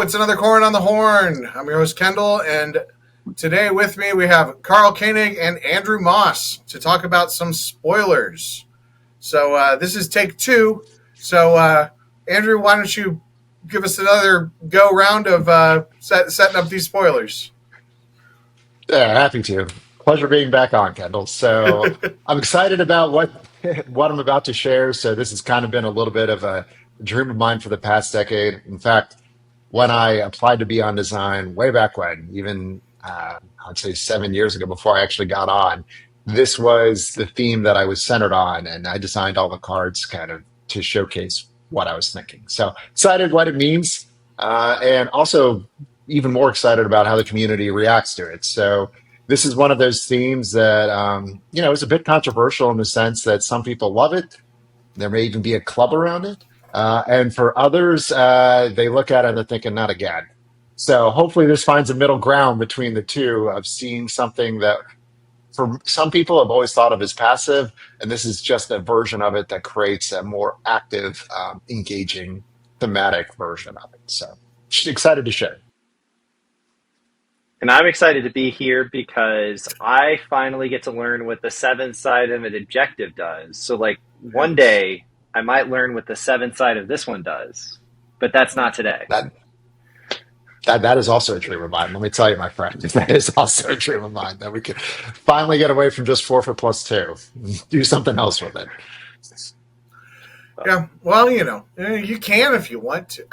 It's another Corran on the Horn. I'm your host, Kendall, and today with me we have Karl Koenig and Andrew Moss to talk about some spoilers. So this is take two. So Andrew, why don't you give us another go round of setting up these spoilers? Yeah, happy to. Pleasure being back on, Kendall. So I'm excited about what what I'm about to share. So this has kind of been a little bit of a dream of mine for the past decade. In fact, when I applied to be on design way back when, even I'd say 7 years ago before I actually got on, this was the theme that I was centered on, and I designed all the cards kind of to showcase what I was thinking. So excited what it means, and also even more excited about how the community reacts to it. So this is one of those themes that is a bit controversial in the sense that some people love it. There may even be a club around it. And for others, they look at it and they're thinking, not again. So hopefully this finds a middle ground between the two of seeing something that for some people have always thought of as passive, and this is just a version of it that creates a more active, engaging, thematic version of it. So excited to share. And I'm excited to be here because I finally get to learn what the seven side of an objective does. So, like, one Nice. day I might learn what the seven side of this one does, but that's not today. That that is also a dream of mine. Let me tell you, my friend, that is also a dream of mine that we could finally get away from just forfeit plus two, do something else with it. Yeah. Well, you can if you want to.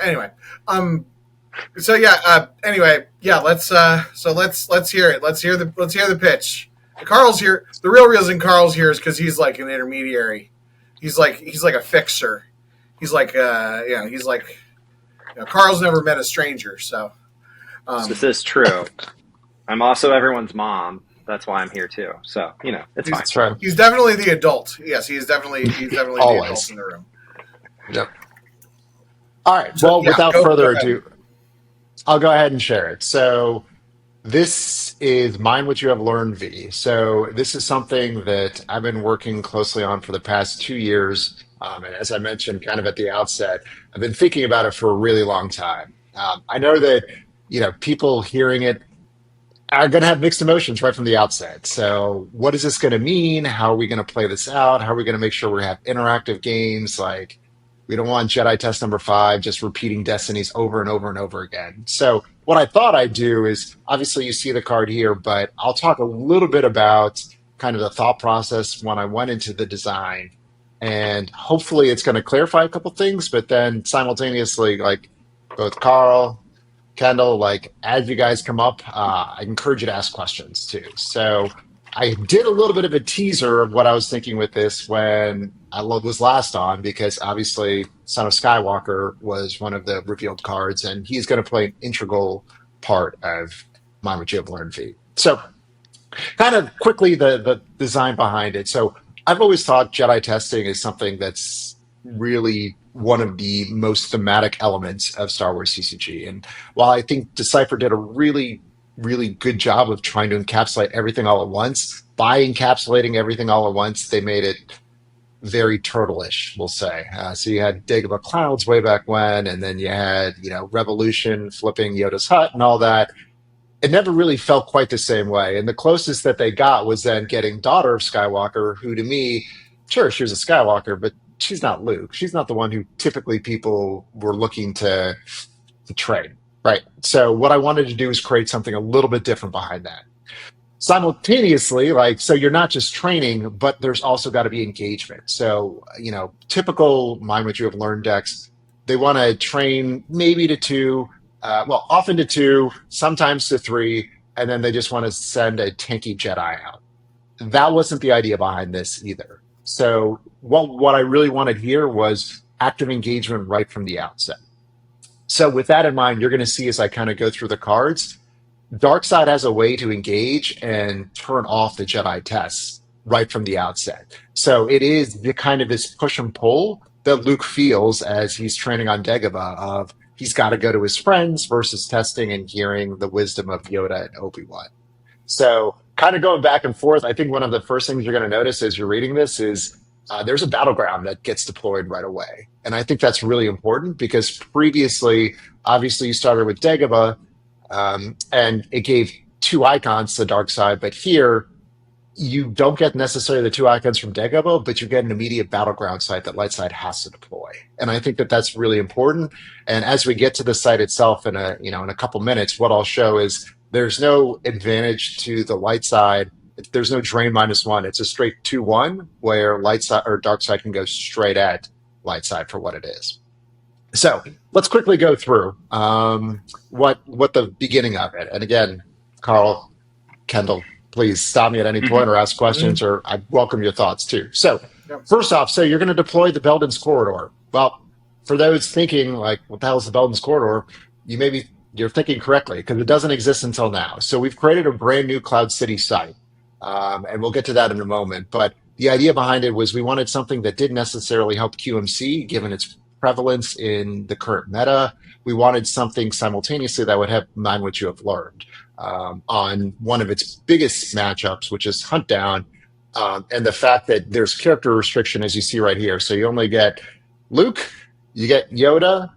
Anyway. Um. So yeah. Anyway. Yeah. Let's hear it. Let's hear the pitch. Carl's here. The real reason Carl's here is because he's like an intermediary. He's like a fixer. He's like He's like Carl's never met a stranger. So This um, is true. I'm also everyone's mom. That's why I'm here too. So, it's he's fine. That's right. he's definitely the adult. Yes, he's definitely the adult Always. in the room. Yep. All right. So Well, yeah, without go further ahead. ado, I'll go ahead and share it. So this is Mind What You Have Learned V. So this is something that I've been working closely on for the past 2 years. And as I mentioned kind of at the outset, I've been thinking about it for a really long time. I know that, people hearing it are going to have mixed emotions right from the outset. So, what is this going to mean? How are we going to play this out? How are we going to make sure we have interactive games? Like, we don't want Jedi Test number five just repeating destinies over and over and over again. So, what I thought I'd do is obviously you see the card here, but I'll talk a little bit about kind of the thought process when I went into the design. And hopefully it's going to clarify a couple things, but then simultaneously, like both Carl, Kendall, like as you guys come up, I encourage you to ask questions too. So I did a little bit of a teaser of what I was thinking with this when was last on, because obviously Son of Skywalker was one of the revealed cards, and he's going to play an integral part of Mind What You Have Learned V. So kind of quickly the design behind it. So I've always thought Jedi testing is something that's really one of the most thematic elements of Star Wars CCG. And while I think Decipher did a really, really good job of trying to encapsulate everything all at once, by encapsulating everything all at once, they made it very turtle-ish, we'll say. So you had Dagobah Clouds way back when, and then you had, Revolution flipping Yoda's hut and all that. It never really felt quite the same way. And the closest that they got was then getting Daughter of Skywalker, who to me, sure, she was a Skywalker, but she's not Luke. She's not the one who typically people were looking to trade. Right. So what I wanted to do is create something a little bit different behind that. Simultaneously, like, so you're not just training, but there's also got to be engagement. So, typical Mind What You Have Learned decks, they want to train maybe to two, often to two, sometimes to three, and then they just want to send a tanky Jedi out. That wasn't the idea behind this either. So what I really wanted here was active engagement right from the outset. So with that in mind, you're going to see as I kind of go through the cards, Darkseid has a way to engage and turn off the Jedi tests right from the outset. So it is the kind of this push and pull that Luke feels as he's training on Dagobah of he's got to go to his friends versus testing and hearing the wisdom of Yoda and Obi-Wan. So kind of going back and forth, I think one of the first things you're going to notice as you're reading this is there's a battleground that gets deployed right away. And I think that's really important because previously, obviously, you started with Dagobah, and it gave two icons to the dark side. But here, you don't get necessarily the two icons from Dagobah, but you get an immediate battleground site that light side has to deploy. And I think that that's really important. And as we get to the site itself in a couple minutes, what I'll show is there's no advantage to the light side. There's no drain -1. It's a straight 2-1 where light side or dark side can go straight at light side for what it is. So let's quickly go through what the beginning of it. And again, Karl, Kendall, please stop me at any point or ask Mhm. questions, or I welcome your thoughts too. So, Yep. first off, so you're going to deploy the Belden's corridor. Well, for those thinking like, what the hell is the Belden's corridor? You're thinking correctly because it doesn't exist until now. So we've created a brand new Cloud City site, and we'll get to that in a moment. But the idea behind it was we wanted something that didn't necessarily help QMC, given its prevalence in the current meta. We wanted something simultaneously that would have mind what you have learned on one of its biggest matchups, which is Hunt Down, and the fact that there's character restriction, as you see right here. So you only get Luke, you get Yoda,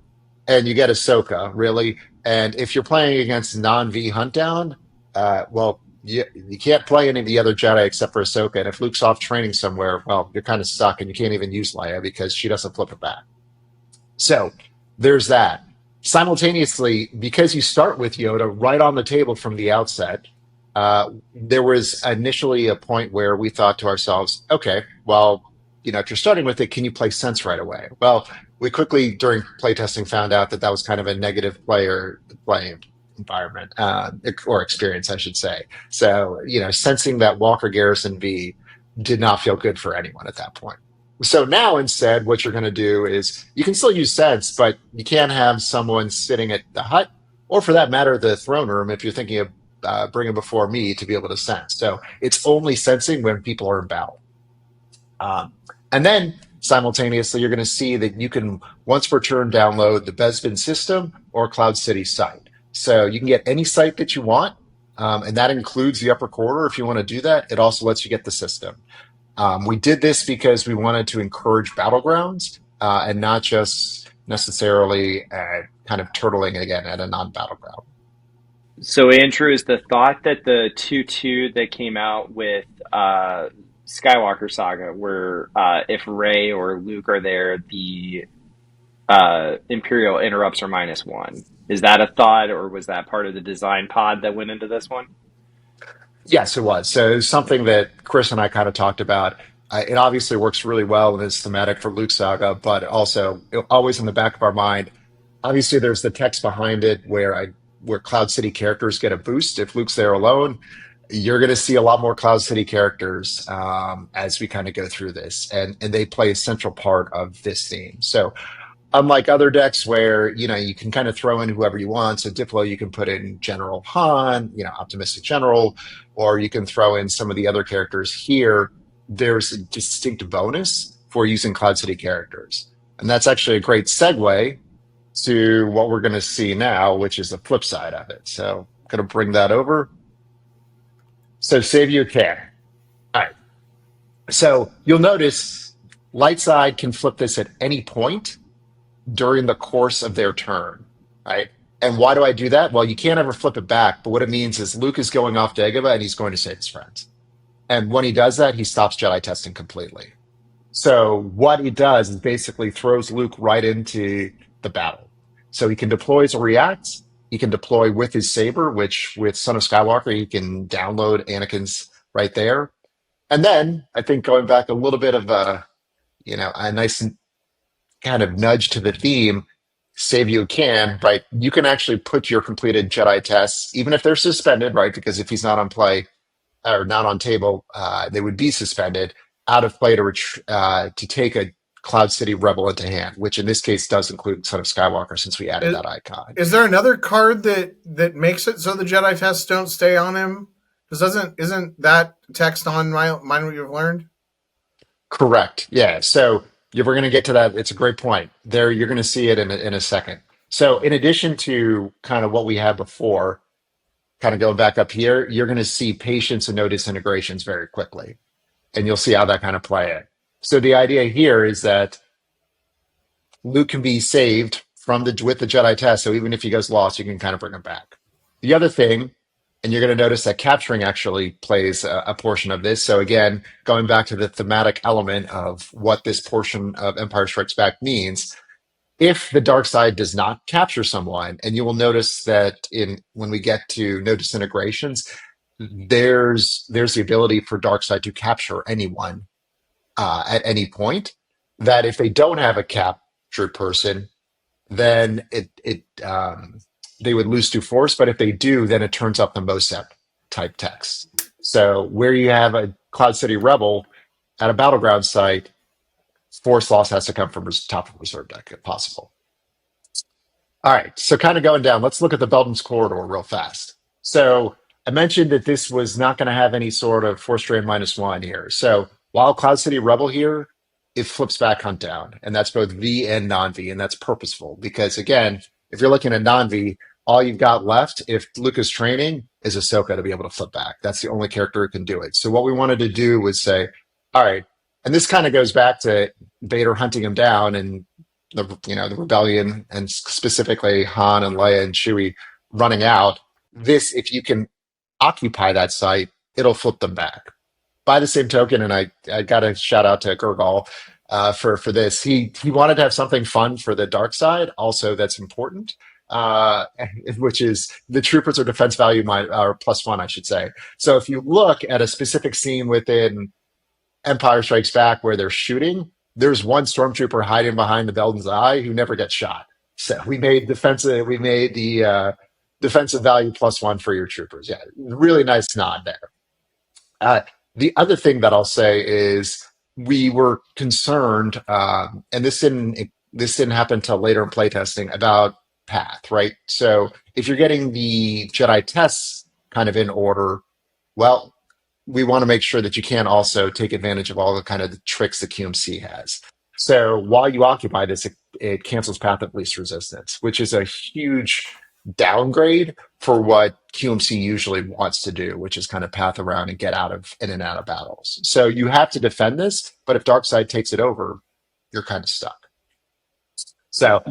and you get Ahsoka, really. And if you're playing against non-V Hunt Down, well, you can't play any of the other Jedi except for Ahsoka. And if Luke's off training somewhere, well, you're kind of stuck, and you can't even use Leia because she doesn't flip it back. So there's that. Simultaneously, because you start with Yoda right on the table from the outset, there was initially a point where we thought to ourselves, okay, well, if you're starting with it, can you play Sense right away? Well, we quickly, during playtesting, found out that that was kind of a negative playing environment, or experience, I should say. So, sensing that Walker Garrison V did not feel good for anyone at that point. So now instead, what you're going to do is you can still use sense, but you can't have someone sitting at the hut, or for that matter, the throne room, if you're thinking of bringing before me to be able to sense. So it's only sensing when people are in battle. And then simultaneously, you're going to see that you can once per turn download the Bespin system or Cloud City site. So you can get any site that you want, and that includes the upper quarter if you want to do that. It also lets you get the system. We did this because we wanted to encourage battlegrounds and not just necessarily kind of turtling again at a non-battleground. So, Andrew, is the thought that the 2-2 that came out with Skywalker Saga, where if Rey or Luke are there, the Imperial interrupts are -1? Is that a thought, or was that part of the design pod that went into this one? Yes, it was. So it was something that Chris and I kind of talked about. It obviously works really well and is thematic for Luke Saga, but also always in the back of our mind. Obviously, there's the text behind it where Cloud City characters get a boost. If Luke's there alone, you're going to see a lot more Cloud City characters as we kind of go through this, and they play a central part of this theme. So unlike other decks where you can kind of throw in whoever you want. So Diplo, you can put in General Han, Optimistic General, or you can throw in some of the other characters. Here, there's a distinct bonus for using Cloud City characters, and that's actually a great segue to what we're going to see now, which is the flip side of it. So I'm going to bring that over. So save you a care. All right. So you'll notice light side can flip this at any point during the course of their turn, right? And why do I do that? Well, you can't ever flip it back, but what it means is Luke is going off Dagobah and he's going to save his friends. And when he does that, he stops Jedi testing completely. So what he does is basically throws Luke right into the battle. So he can deploy as a react. He can deploy with his saber, which with Son of Skywalker, he can download Anakin's right there. And then I think going back a little bit of a nice kind of nudge to the theme, save you can, right? You can actually put your completed Jedi tests, even if they're suspended, right? Because if he's not on play or not on table, they would be suspended out of play to take a Cloud City Rebel into hand, which in this case does include Son of Skywalker since we added that icon. Is there another card that makes it so the Jedi tests don't stay on him? Because isn't that text on Mind What You've Learned? Correct. Yeah. So we're going to get to that. It's a great point. There, you're going to see it in a second. So in addition to kind of what we had before, kind of going back up here, you're going to see patience and no disintegrations very quickly, and you'll see how that kind of play it. So the idea here is that Luke can be saved from the with the Jedi test. So even if he goes lost, you can kind of bring him back. The other thing, and you're going to notice that capturing actually plays a portion of this. So again, going back to the thematic element of what this portion of Empire Strikes Back means, if the dark side does not capture someone, and you will notice that in when we get to no disintegrations, there's the ability for dark side to capture anyone at any point. That if they don't have a captured person, then they would lose to force. But if they do, then it turns up the MOSEP type text. So where you have a Cloud City Rebel at a battleground site, force loss has to come from top of reserve deck if possible. All right, so kind of going down, let's look at the Belton's corridor real fast. So I mentioned that this was not going to have any sort of force drain -1 here. So while Cloud City Rebel here, it flips back hunt down, and that's both V and non-V, and that's purposeful because again, if you're looking at non-V, all you've got left, if Luke is training, is Ahsoka to be able to flip back. That's the only character who can do it. So what we wanted to do was say, all right, and this kind of goes back to Vader hunting him down and the rebellion and specifically Han and Leia and Chewie running out. This, if you can occupy that site, it'll flip them back. By the same token, and I got to shout out to Gurgal for this. He wanted to have something fun for the dark side, also that's important, uh, which is the troopers are defense value or +1, I should say. So if you look at a specific scene within Empire Strikes Back where they're shooting, there's one stormtrooper hiding behind the Belden's eye who never gets shot. So we made the defensive value +1 for your troopers. Yeah, really nice nod there. Uh, the other thing that I'll say is we were concerned, and this didn't happen until later in playtesting about path, right? So if you're getting the Jedi tests kind of in order, well, we want to make sure that you can also take advantage of all the kind of the tricks that QMC has. So while you occupy this, it cancels path of least resistance, which is a huge downgrade for what QMC usually wants to do, which is kind of path around and get out of in and out of battles. So you have to defend this, but if Darkseid takes it over, you're kind of stuck. So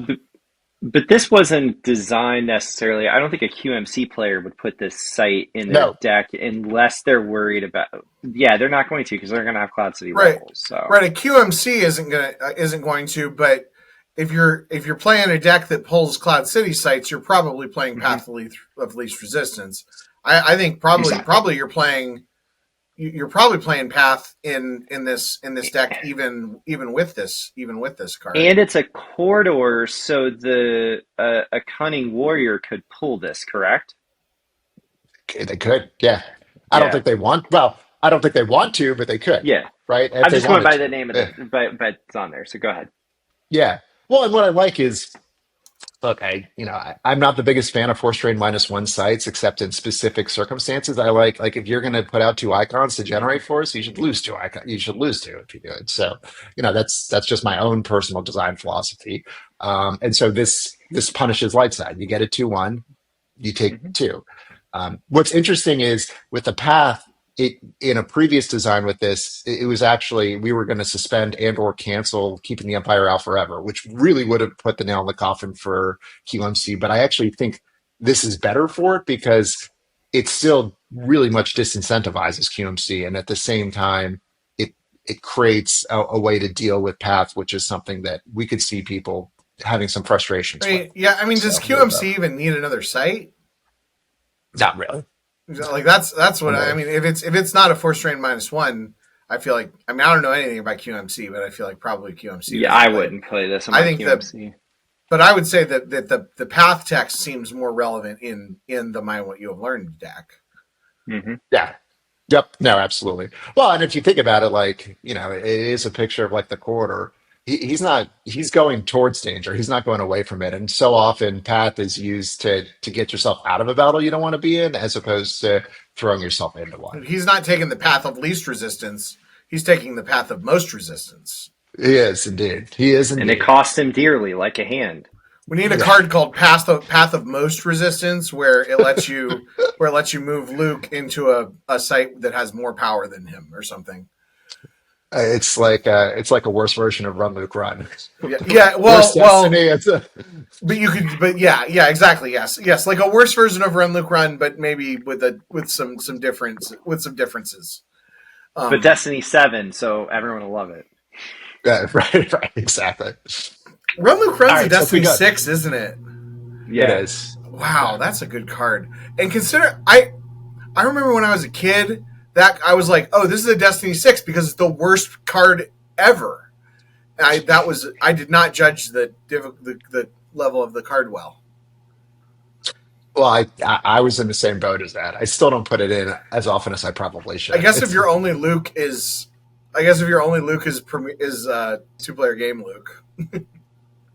But this wasn't designed necessarily. I don't think a QMC player would put this site in their no, deck unless they're worried about. Yeah, they're not going to because they're going to have Cloud City Right, Rebels. So right. A QMC isn't going to, but if you're playing a deck that pulls Cloud City sites, you're probably playing Mhm. Path of Least Resistance. I think probably exactly. you're probably playing Path in this deck even with this card. And it's a corridor, so a cunning warrior could pull this. Correct? They could, yeah. I don't Yeah, think they want. Well, I don't think they want to, but they could, yeah. right? If I'm they just going wanted by to. the name of Yeah. the, but it's on there. So go ahead. Yeah. Well, and what I like is, look, I'm not the biggest fan of force train -1 sites, except in specific circumstances. I like if you're going to put out two icons to generate force, you should lose two icons. You should lose two if you do it. So, that's just my own personal design philosophy. And so this punishes light side. You get a 2/1, you take Hmm. two. What's interesting is with the path, it in a previous design with this, it was actually we were going to suspend and or cancel keeping the Empire out forever, which really would have put the nail in the coffin for QMC. But I actually think this is better for it because it still really much disincentivizes QMC, and at the same time, it creates a way to deal with path, which is something that we could see people having some frustrations I with. mean, yeah. I mean, does So there you go. QMC even need another site? Not really. Like that's what I No. mean. If it's not a force strain -1, I feel like I mean I don't know anything about QMC, but I feel like probably QMC Yeah, doesn't I play. wouldn't play this on I my think that, QMC. but I would say that the path text seems more relevant in the Mind What You Have Learned deck. Hmm. Yeah. Yep. No, absolutely. Well, and if you think about it, like, it is a picture of like the corridor. He's going towards danger. He's not going away from it. And so often path is used to get yourself out of a battle you don't want to be in, as opposed to throwing yourself into one. He's not taking the path of least resistance. He's taking the path of most resistance. He is indeed. He is And it indeed. cost him dearly, like a hand. We need a Yeah. card called Path of Most Resistance, where it lets you move Luke into a site that has more power than him or something. it's like a worse version of Run Luke Run. Yeah, yeah. Worse Well, Destiny. It's a, but you could, but yeah, exactly. Yes, yes, like a worse version of Run Luke Run, but maybe with some difference with some differences. But Um, Destiny 7, so everyone will love it. yeah, right, exactly. Run Luke All Run's a right, so if we Destiny got 6, isn't it? it Yeah. is. Wow, Yeah. that's a good card. And consider, I remember when I was a kid that I was like, oh, this is a Destiny 6 because it's the worst card ever. I did not judge the level of the card well. Well, I was in the same boat as that. I still don't put it in as often as I probably I should. guess if It's your only Luke is, I guess if your only Luke is two player game Luke.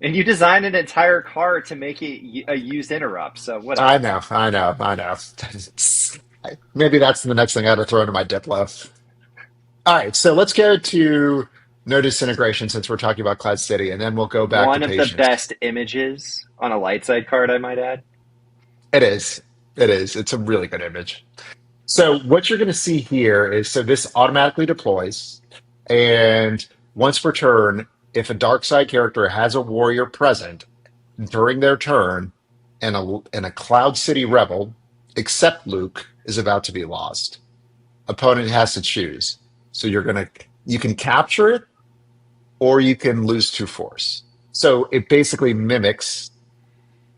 And you designed an entire car to make it a used interrupt, so I whatever. know, I know, I know. Maybe that's the next thing I ought to throw into my Diplo. All right, so let's go to no disintegration since we're talking about Cloud City, and then we'll go back to One of the patience. best images on a light side card, I might add. It is. It is. It's a really good image. So what you're going to see here is so this automatically deploys, and once per turn, if a dark side character has a warrior present during their turn, and a Cloud City rebel, except Luke, is about to be lost. Opponent has to choose. So you can capture it or you can lose two force. So it basically mimics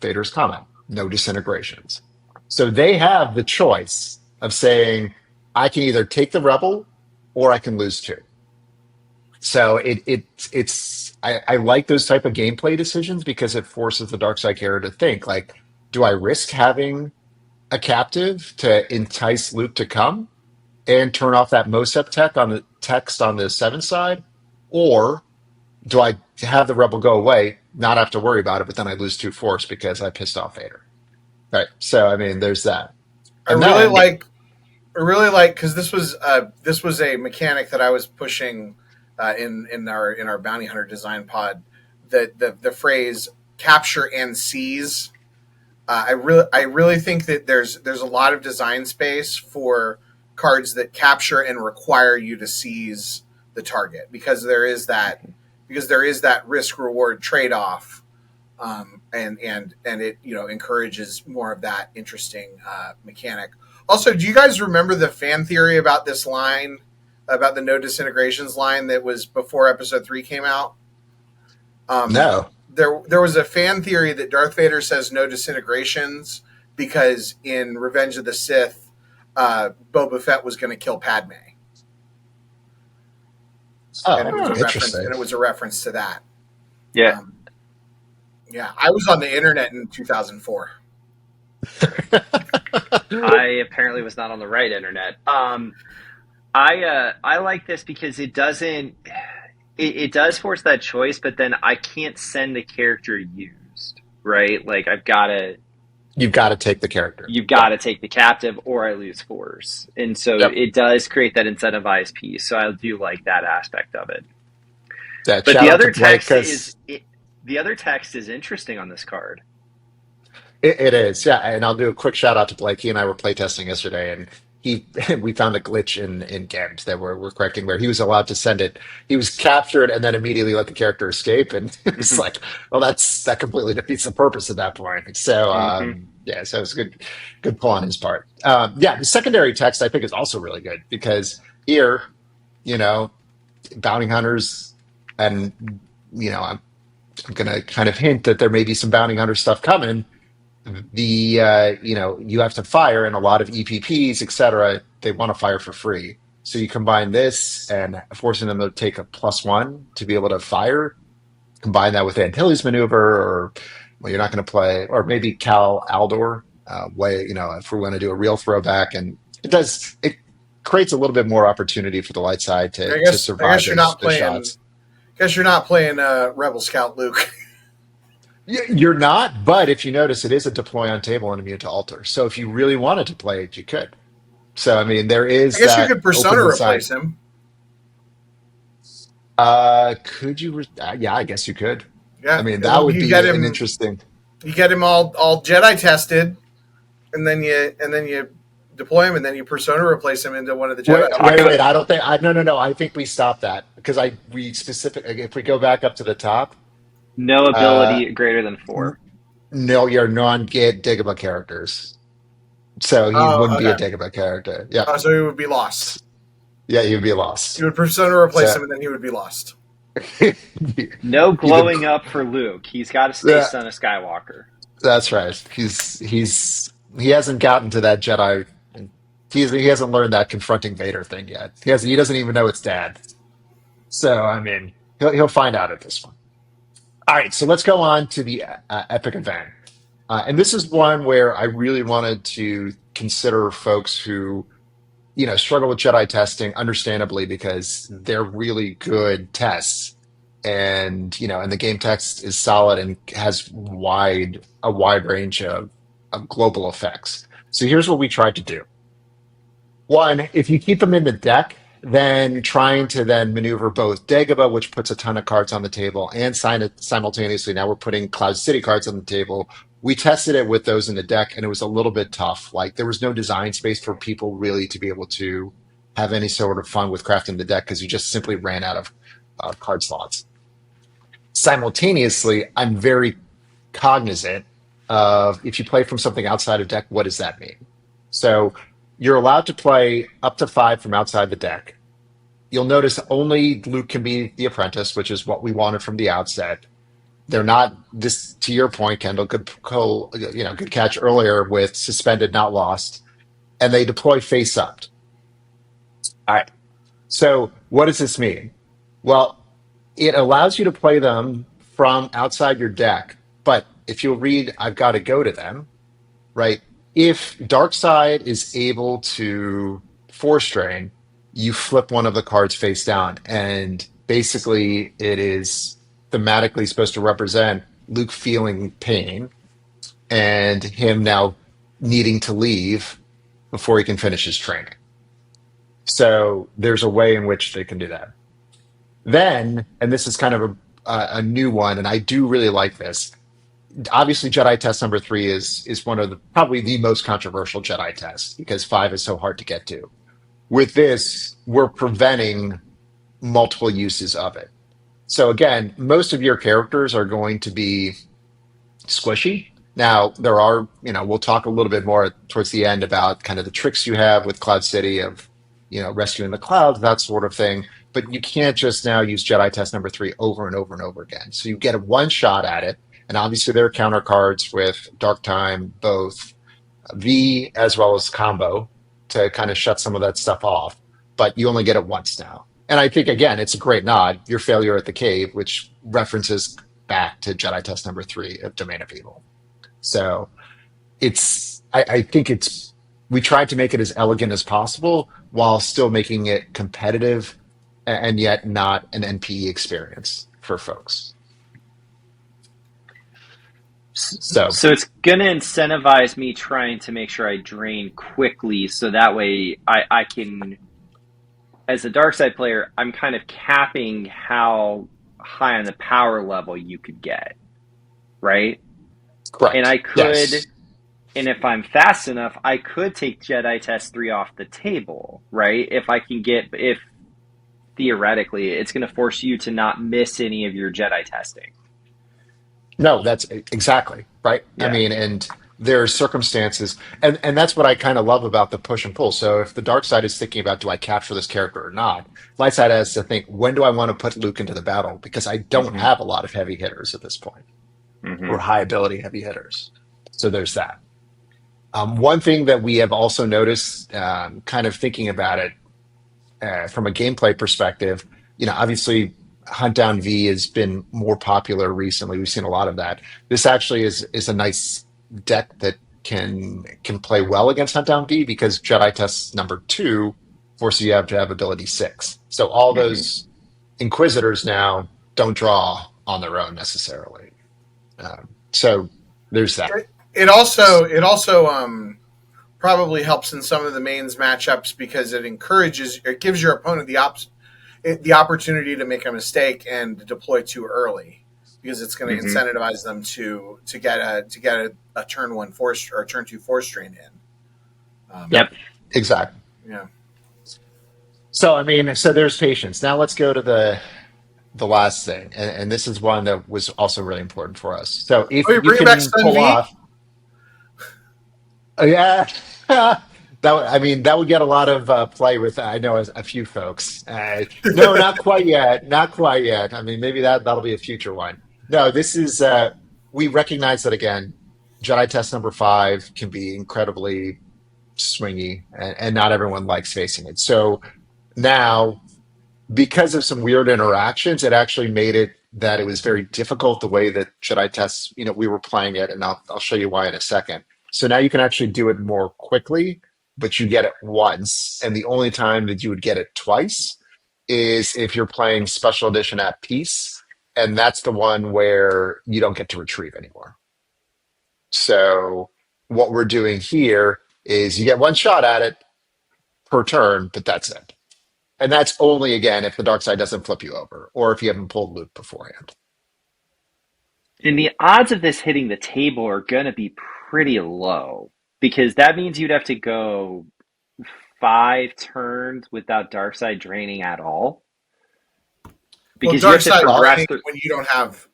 Vader's comment, no disintegrations. So they have the choice of saying, I can either take the rebel or I can lose two. So I like those type of gameplay decisions because it forces the dark side character to think like, do I risk having a captive to entice Luke to come and turn off that Mosep tech on the text on the seven side? Or do I have the rebel go away, not have to worry about it, but then I lose two force because I pissed off Vader? Right. So I mean, there's that. I And really then like I really like because this was a mechanic that I was pushing in our bounty hunter design pod. The phrase capture and seize. I really think that there's a lot of design space for cards that capture and require you to seize the target because there is that risk reward trade off, and it encourages more of that interesting mechanic. Also, do you guys remember the fan theory about this line, about the no disintegrations line that was before Episode 3 came out? Um, no. there was a fan theory that Darth Vader says no disintegrations because in Revenge of the Sith, Boba Fett was going to kill Padme, and it was Oh, a reference interesting. to that. Yeah. Um, yeah, I was on the internet in 2004. I apparently was not on the right internet. I like this because it doesn't it does force that choice, but then I can't send the character used, right? Like You've got to take the character. you've Yep. got to take the captive or I lose force. And so Yep. it does create that incentivized piece. So I do like that aspect of it. Yeah. But Shout out to Blake because the other text is interesting on this card. it is. Yeah. And I'll do a quick shout out to Blake. He and I were playtesting yesterday, and he we found a glitch in games that we're correcting where he was allowed to send it. He was captured and then immediately let the character escape, and it's Hmm. like, well, that completely defeats the purpose at that point. So Hmm. yeah, so it's a good pull on his part. Yeah, the secondary text I think is also really good because here, you know, bounty hunters, and I'm going to kind of hint that there may be some bounty hunter stuff coming. You have to fire, and a lot of EPPs, etc., they want to fire for free. So you combine this and forcing them to take a +1 to be able to fire. Combine that with Antilles maneuver, or well, you're not going to play, or maybe Cal Aldor way. If we want to do a real throwback, and it creates a little bit more opportunity for the light side to I survive guess you're not those playing. shots. Guess you're not playing Rebel Scout Luke. You're not, but if you notice, it is a deploy on table and immune to alter. So if you really wanted to play it, you could. So I mean, there I is guess you that could Persona open design. replace him. Could you? Yeah, I guess you could. I Yeah, mean, and that then would be an interesting. you get him all Jedi tested, and then you deploy him, and then you Persona replace him into one of the Wait, Jedi. Talk wait, about wait. I don't think. No, no, no. I think we stopped that. because if we go back up to the top, No uh, ability greater than n- 4. no, you're non-Dagobah characters. So he Oh, wouldn't be a okay. Dagobah character. Yep. Oh, so he would be lost. Yeah, you'd be You lost. would persona replace So him, and then he would be lost. No either glowing up for Luke. He's got to stay yeah, Son of Skywalker. that's right. He hasn't gotten to that Jedi. He hasn't learned that confronting Vader thing yet. He doesn't even know it's dad. So I mean, he'll find out at this one. All right, so let's go on to the epic event. And this is one where I really wanted to consider folks who, struggle with Jedi testing, understandably, because they're really good tests. And the game text is solid and has a wide range of global effects. So here's what we tried to do. One, if you keep them in the deck, then trying to then maneuver both Dagobah, which puts a ton of cards on the table, and simultaneously, now we're putting Cloud City cards on the table. We tested it with those in the deck, and it was a little bit tough. Like there was no design space for people really to be able to have any sort of fun with crafting the deck because you just simply ran out of card slots. Simultaneously, I'm very cognizant of if you play from something outside of deck, what does that mean? So you're allowed to play up to 5 from outside the deck. You'll notice only Luke can be the apprentice, which is what we wanted from the outset. They're not this to your point, Kendall. Good catch earlier with suspended, not lost, and they deploy face up. All right. So what does this mean? Well, it allows you to play them from outside your deck, but if you'll read, I've got to go to them, right? If dark side is able to force drain, you flip one of the cards face down, and basically it is thematically supposed to represent Luke feeling pain and him now needing to leave before he can finish his training. So there's a way in which they can do that. Then, and this is kind of a new one, and I do really like this. Obviously, Jedi test number 3 is one of probably the most controversial Jedi tests because 5 is so hard to get to. With this, we're preventing multiple uses of it. So again, most of your characters are going to be squishy. Now, we'll talk a little bit more towards the end about kind of the tricks you have with Cloud City of, rescuing the clouds, that sort of thing. But you can't just now use Jedi Test number 3 over and over and over again. So you get a one shot at it. And obviously, there are counter cards with Dark Time, both V as well as combo to kind of shut some of that stuff off. But you only get it once now. And I think, again, it's a great nod. Your failure at the cave, which references back to Jedi Test number 3 of Domain of Evil. So I think we tried to make it as elegant as possible while still making it competitive and yet not an NPE experience for folks. So, So it's going to incentivize me trying to make sure I drain quickly so that way I can, as a dark side player, I'm kind of capping how high on the power level you could get, right? And correct. I could, Yes. and if I'm fast enough, I could take Jedi Test 3 off the table, right? If theoretically it's going to force you to not miss any of your Jedi testing. No, that's exactly right. I Yeah. mean, and there are circumstances, and that's what I kind of love about the push and pull. So if the dark side is thinking about do I capture this character or not, light side has to think when do I want to put Luke into the battle because I don't Mm-hmm. have a lot of heavy hitters at this point Mm-hmm. or high ability heavy hitters. So there's that. One thing that we have also noticed, kind of thinking about it from a gameplay perspective, obviously Hunt Down V has been more popular recently. We've seen a lot of that. This actually is a nice deck that can play well against Hunt Down V because Jedi Test number 2 forces you to have ability 6. So all Mm-hmm. those Inquisitors now don't draw on their own necessarily. So there's that. It also probably helps in some of the mains matchups because it gives your opponent the opportunity to make a mistake and deploy too early because it's going to Mm-hmm. incentivize them to get a turn 1 force or a turn 2 force drain in. Yep, Yep. exactly. Yeah. So I mean, so there's patience. Now let's go to the last thing, and this is one that was also really important for us. So Oh, if you're you bringing back can Sun pull V? off, yeah, I mean, that would get a lot of play with I know a few folks. No, not quite yet, not quite yet. I mean, maybe that'll be a future one. No, this is we recognize that again. Jedi test number five can be incredibly swingy, and not everyone likes facing it. So now, because of some weird interactions, it actually made it that it was very difficult the way that Jedi tests, we were playing it, and I'll show you why in a second. So now you can actually do it more quickly, but you get it once, and the only time that you would get it twice is if you're playing Special Edition at peace, and that's the one where you don't get to retrieve anymore. So what we're doing here is you get one shot at it per turn, but that's it. And that's only again if the dark side doesn't flip you over or if you haven't pulled loot beforehand. And the odds of this hitting the table are going to be pretty low because that means you'd have to go 5 turns without dark side draining at all Well, because you dark have to side Well, progress draining through. when you don't have.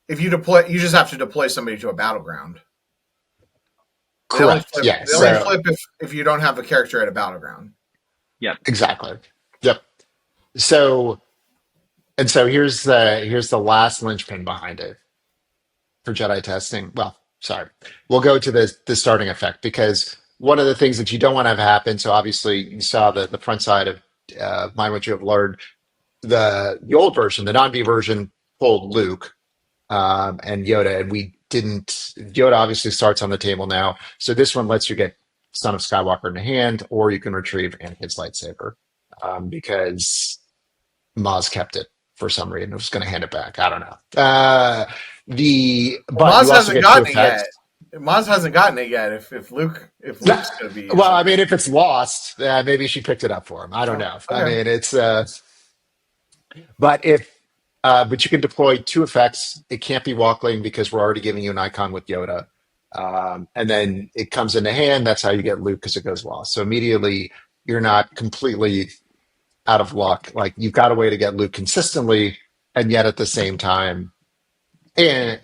If you deploy, you just have to deploy somebody to a battleground. They only correct. flip. Yeah. They only Right. So flip if you don't have a character at a battleground. Yep. exactly. Yep. So so here's the last linchpin behind it for Jedi testing. Well, sorry. We'll go to the starting effect because one of the things that you don't want to have happen. So obviously you saw the front side of Mind What You Have Learned. The old version, the non-B version, pulled Luke and Yoda, and we didn't. Yoda obviously starts on the table now, so this one lets you get Son of Skywalker in the hand, or you can retrieve Anakin's lightsaber because Maz kept it for some reason. It was going to hand it back. I don't know. The Well, but Maz you also hasn't get two gotten it yet. effects. Maz hasn't gotten it yet. If Luke's going to be Well, using I it. mean, if it's lost, maybe she picked it up for him. I don't Oh, know. I okay. mean, it's but if but you can deploy two effects. It can't be walkling because we're already giving you an icon with Yoda. And then it comes into hand. That's how you get loot because it goes lost. So immediately you're not completely out of luck. Like you've got a way to get loot consistently, and yet at the same time, and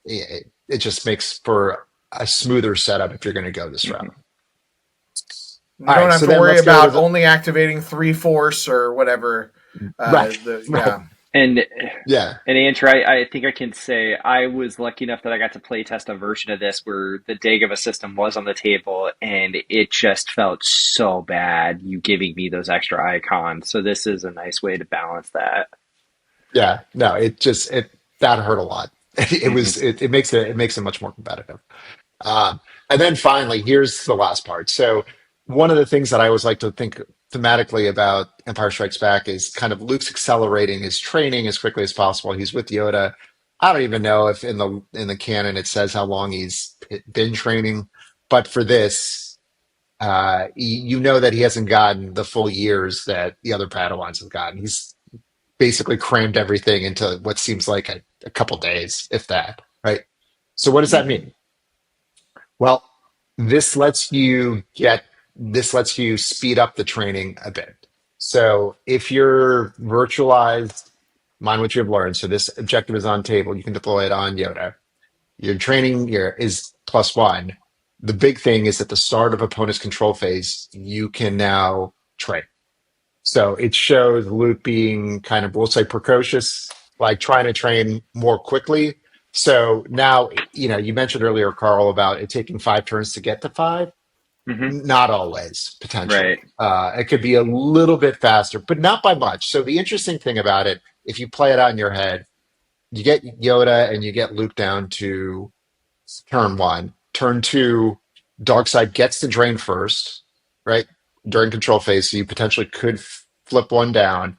it just makes for a smoother setup if you're going to go this route. Hmm. You All don't right, have so to then worry let's go to about the only activating 3 force or whatever. right, right, Yeah. And yeah, Andrew, I think I can say I was lucky enough that I got to play test a version of this where the Dagobah system was on the table, and it just felt so bad you giving me those extra icons. So this is a nice way to balance that. yeah. No, it that hurt a lot. Hmm. It makes it much more competitive. And then finally, here's the last part. So, one of the things that I always like to think thematically about Empire Strikes Back is kind of Luke's accelerating his training as quickly as possible. He's with Yoda. I don't even know if in the canon it says how long he's been training, but for this, you know that he hasn't gotten the full years that the other Padawans have gotten. He's basically crammed everything into what seems like a couple days, if that, right? So, what does that Hmm. mean? Well, this lets you get this lets you speed up the training a bit. So if you're virtualized, mind what you have learned. So this objective is on table. You can deploy it on Yoda. Your training here is +1. The big thing is at the start of opponent's control phase, you can now train. So it shows Luke being kind of, we'll say, precocious, like trying to train more quickly. So now, you mentioned earlier, Carl, about it taking 5 turns to get to five. Hmm. Not always, Right. potentially. It could be a little bit faster, but not by much. So the interesting thing about it, if you play it out in your head, you get Yoda and you get Luke down to turn one. Turn two, Darkseid gets the drain first, right? During control phase, so you potentially could flip one down.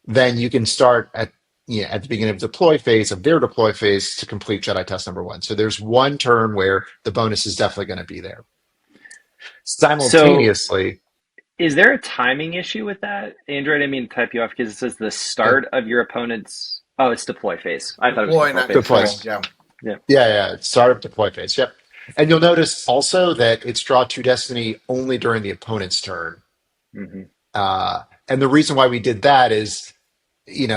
Then you can start at the beginning of deploy phase of their deploy phase to complete Jedi test number one. So there's one turn where the bonus is definitely going to be there. So Simultaneously, is there a timing issue with that? Android, I didn't mean to type you off because it says the uh, start of your opponent's. Oh, it's deploy phase. I thought it was Deploy, control not phase. deploy. control. Okay. Yeah. Yeah. Yeah, yeah. Start of deploy phase. Yep. And you'll notice also that it's draw two destiny only during the opponent's turn. Hmm. And the reason why we did that is,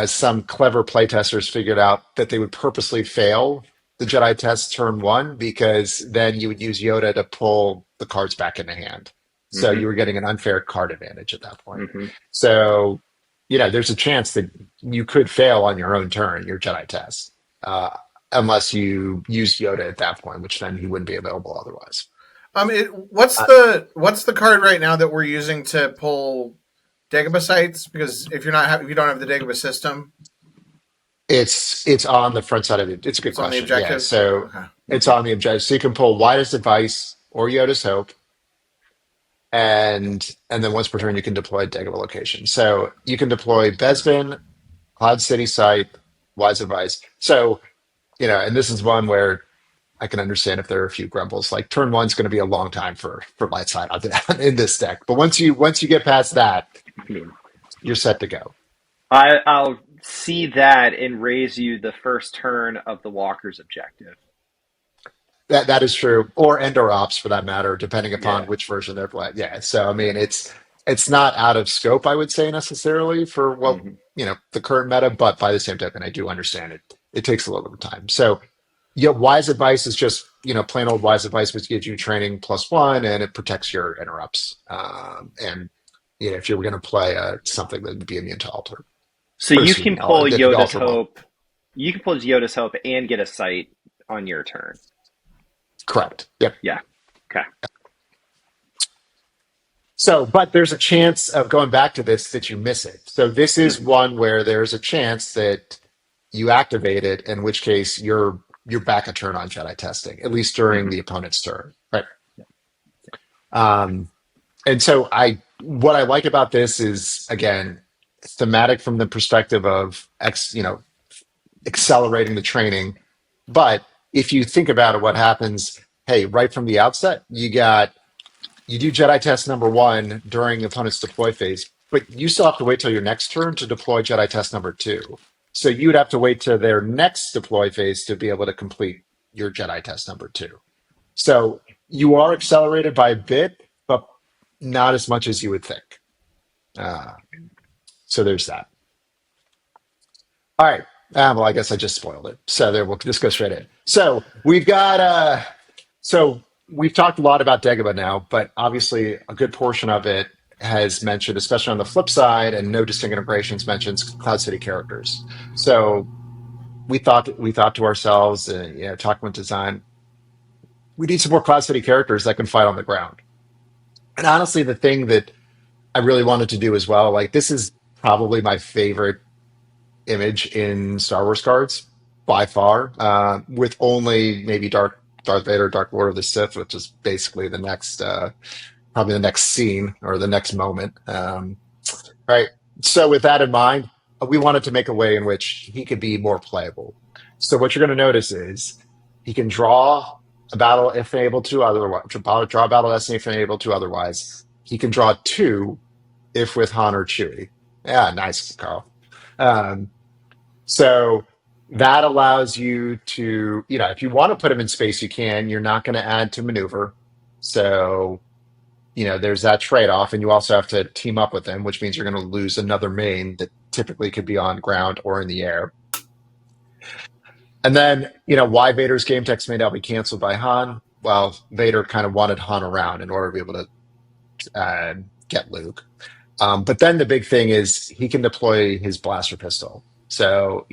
some clever playtesters figured out that they would purposely fail the Jedi test turn one because then you would use Yoda to pull the cards back into hand. So Hmm. you were getting an unfair card advantage at that point. Hmm. So, there's a chance that you could fail on your own turn, your Jedi test, uh, unless you use Yoda at that point, which then he wouldn't be available otherwise. What's Uh, the card right now that we're using to pull Dagobah sites? Because if you don't have the Dagobah system, it's on the front side of it. It's a good it's on the question. Yeah. objectives. So Okay. it's on the objective. So you can pull Widest Advice or Yoda's Hope, and then once per turn you can deploy Dagobah location. So you can deploy Bespin, Cloud City Site, Wise Advice. So, and this is one where I can understand if there are a few grumbles. Like turn one's going to be a long time for light side in this deck. But once you get past that, I mean, you're set to go. I'll see that and raise you the first turn of the Walker's objective. That is true, or Endor Ops for that matter, depending upon Yeah. which version they're playing. Yeah, so I mean, it's not out of scope, I would say necessarily for what Hmm. the current meta, but by the same token, I do understand it. It takes a little bit of time. So, yeah, Wise Advice is just plain old Wise Advice, which gives you training +1, and it protects your interrupts. And if you were going to play something that would be immune to alter, So or you excuse can me, pull that the Yoda's alter won't. Hope. You can pull Yoda's Hope and get a sight on your turn. Correct. Yep. Yeah. Okay. So, but there's a chance of going back to this that you miss it. So this is Hmm. one where there's a chance that you activate it, in which case you're back a turn on Jedi testing, at least during Hmm. the opponent's turn. Right. Um, and so what I like about this is again thematic from the perspective of accelerating the training. But if you think about it, what happens, hey, right from the outset, you do Jedi test number one during the opponent's deploy phase, but you still have to wait till your next turn to deploy Jedi test number two. So you'd have to wait to their next deploy phase to be able to complete your Jedi test number two. So you are accelerated by a bit, but not as much as you would think. Uh, so there's that. All right. Well, I guess I just spoiled it. So there, we'll just go straight in. So so we've talked a lot about Dagobah now, but obviously a good portion of it has mentioned, especially on the flip side, and no distinct integrations mentions Cloud City characters. So we thought to ourselves, talking with design, we need some more Cloud City characters that can fight on the ground. And honestly, the thing that I really wanted to do as well, like this is probably my favorite image in Star Wars cards by far, with only maybe Darth Vader, Dark Lord of the Sith, which is basically the next, probably the next scene or the next moment. Right. So with that in mind, we wanted to make a way in which he could be more playable. So what you're going to notice is he can draw a battle if able to, otherwise draw a battle if able to, otherwise he can draw two if with Han or Chewie. Yeah, nice, Carl. Um, so that allows you to, if you want to put him in space, you can. You're not going to add to maneuver. So, there's that trade off. And you also have to team up with him, which means you're going to lose another main that typically could be on ground or in the air. And then, why Vader's game text may now be canceled by Han? Well, Vader kind of wanted Han around in order to be able to get Luke. But then the big thing is he can deploy his blaster pistol. So,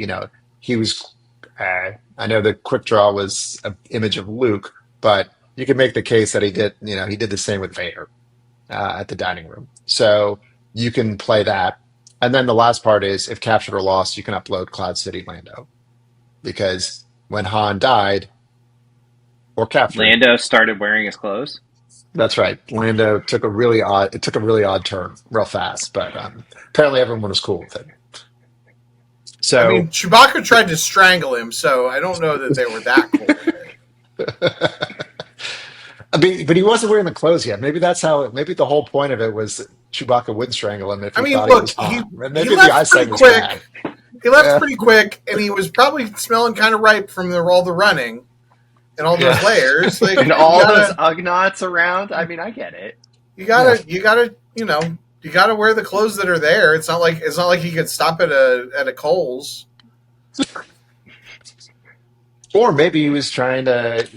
he was, I know the quick draw was an image of Luke, but you can make the case that he did the same with Vader at the dining room. So you can play that. And then the last part is if captured or lost, you can upload Cloud City Lando because when Han died or captured, Lando started wearing his clothes. that's right. Lando took a really odd turn real fast, but apparently everyone was cool with it. I mean, So, Chewbacca tried to strangle him, so I don't know that they were that cool with it. I mean, but he wasn't wearing the clothes yet. Maybe that's how. Maybe the whole point of it was that Chewbacca would strangle him if I he mean, thought he look, was Han. And he maybe the left eyesight pretty was quick. bad. He left Yeah, pretty quick, and he was probably smelling kind of ripe from all the running and all those yeah. layers. Like And all those Ugnaughts around. I mean, I get it. you Yeah. gotta, you gotta, you got to wear the clothes that are there. It's not like he could stop at a Kohl's. Or maybe he was trying to,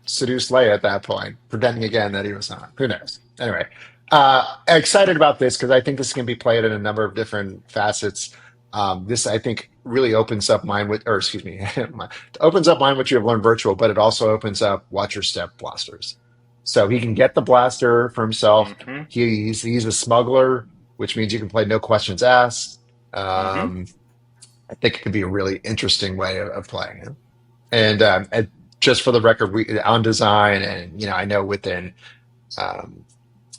seduce Leia at that point, pretending again that he was not. Who knows? Anyway, excited about this because I think this can be played in a number of different facets. This, I think, really opens up mind with, or excuse me, opens up mind what you have learned virtual, but it also opens up watch your step blasters. So he can get the blaster for himself. Mm-hmm. He's a smuggler, which means you can play no questions asked. Mm-hmm. Um, I think it could be a really interesting way of playing it. And just for the record, we on design, and I know within um,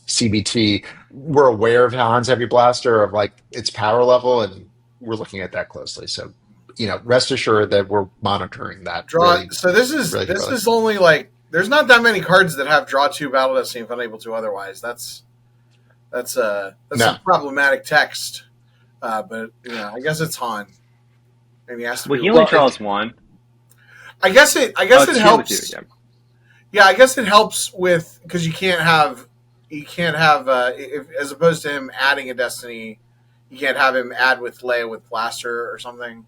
CBT, we're aware of Han's Heavy Blaster of like its power level, and we're looking at that closely. So, rest assured that we're monitoring that Draw. really, So really this close. is only like there's not that many cards that have draw two battle destiny if unable to otherwise. That's No, some problematic text. But I guess it's Han, and he has to Well, be. he only well, draws one. I Oh, guess it two with you. helps. Yeah. Yeah, I guess it helps with because you can't have if, as opposed to him adding a destiny, you can't have him add with Leia with blaster or something.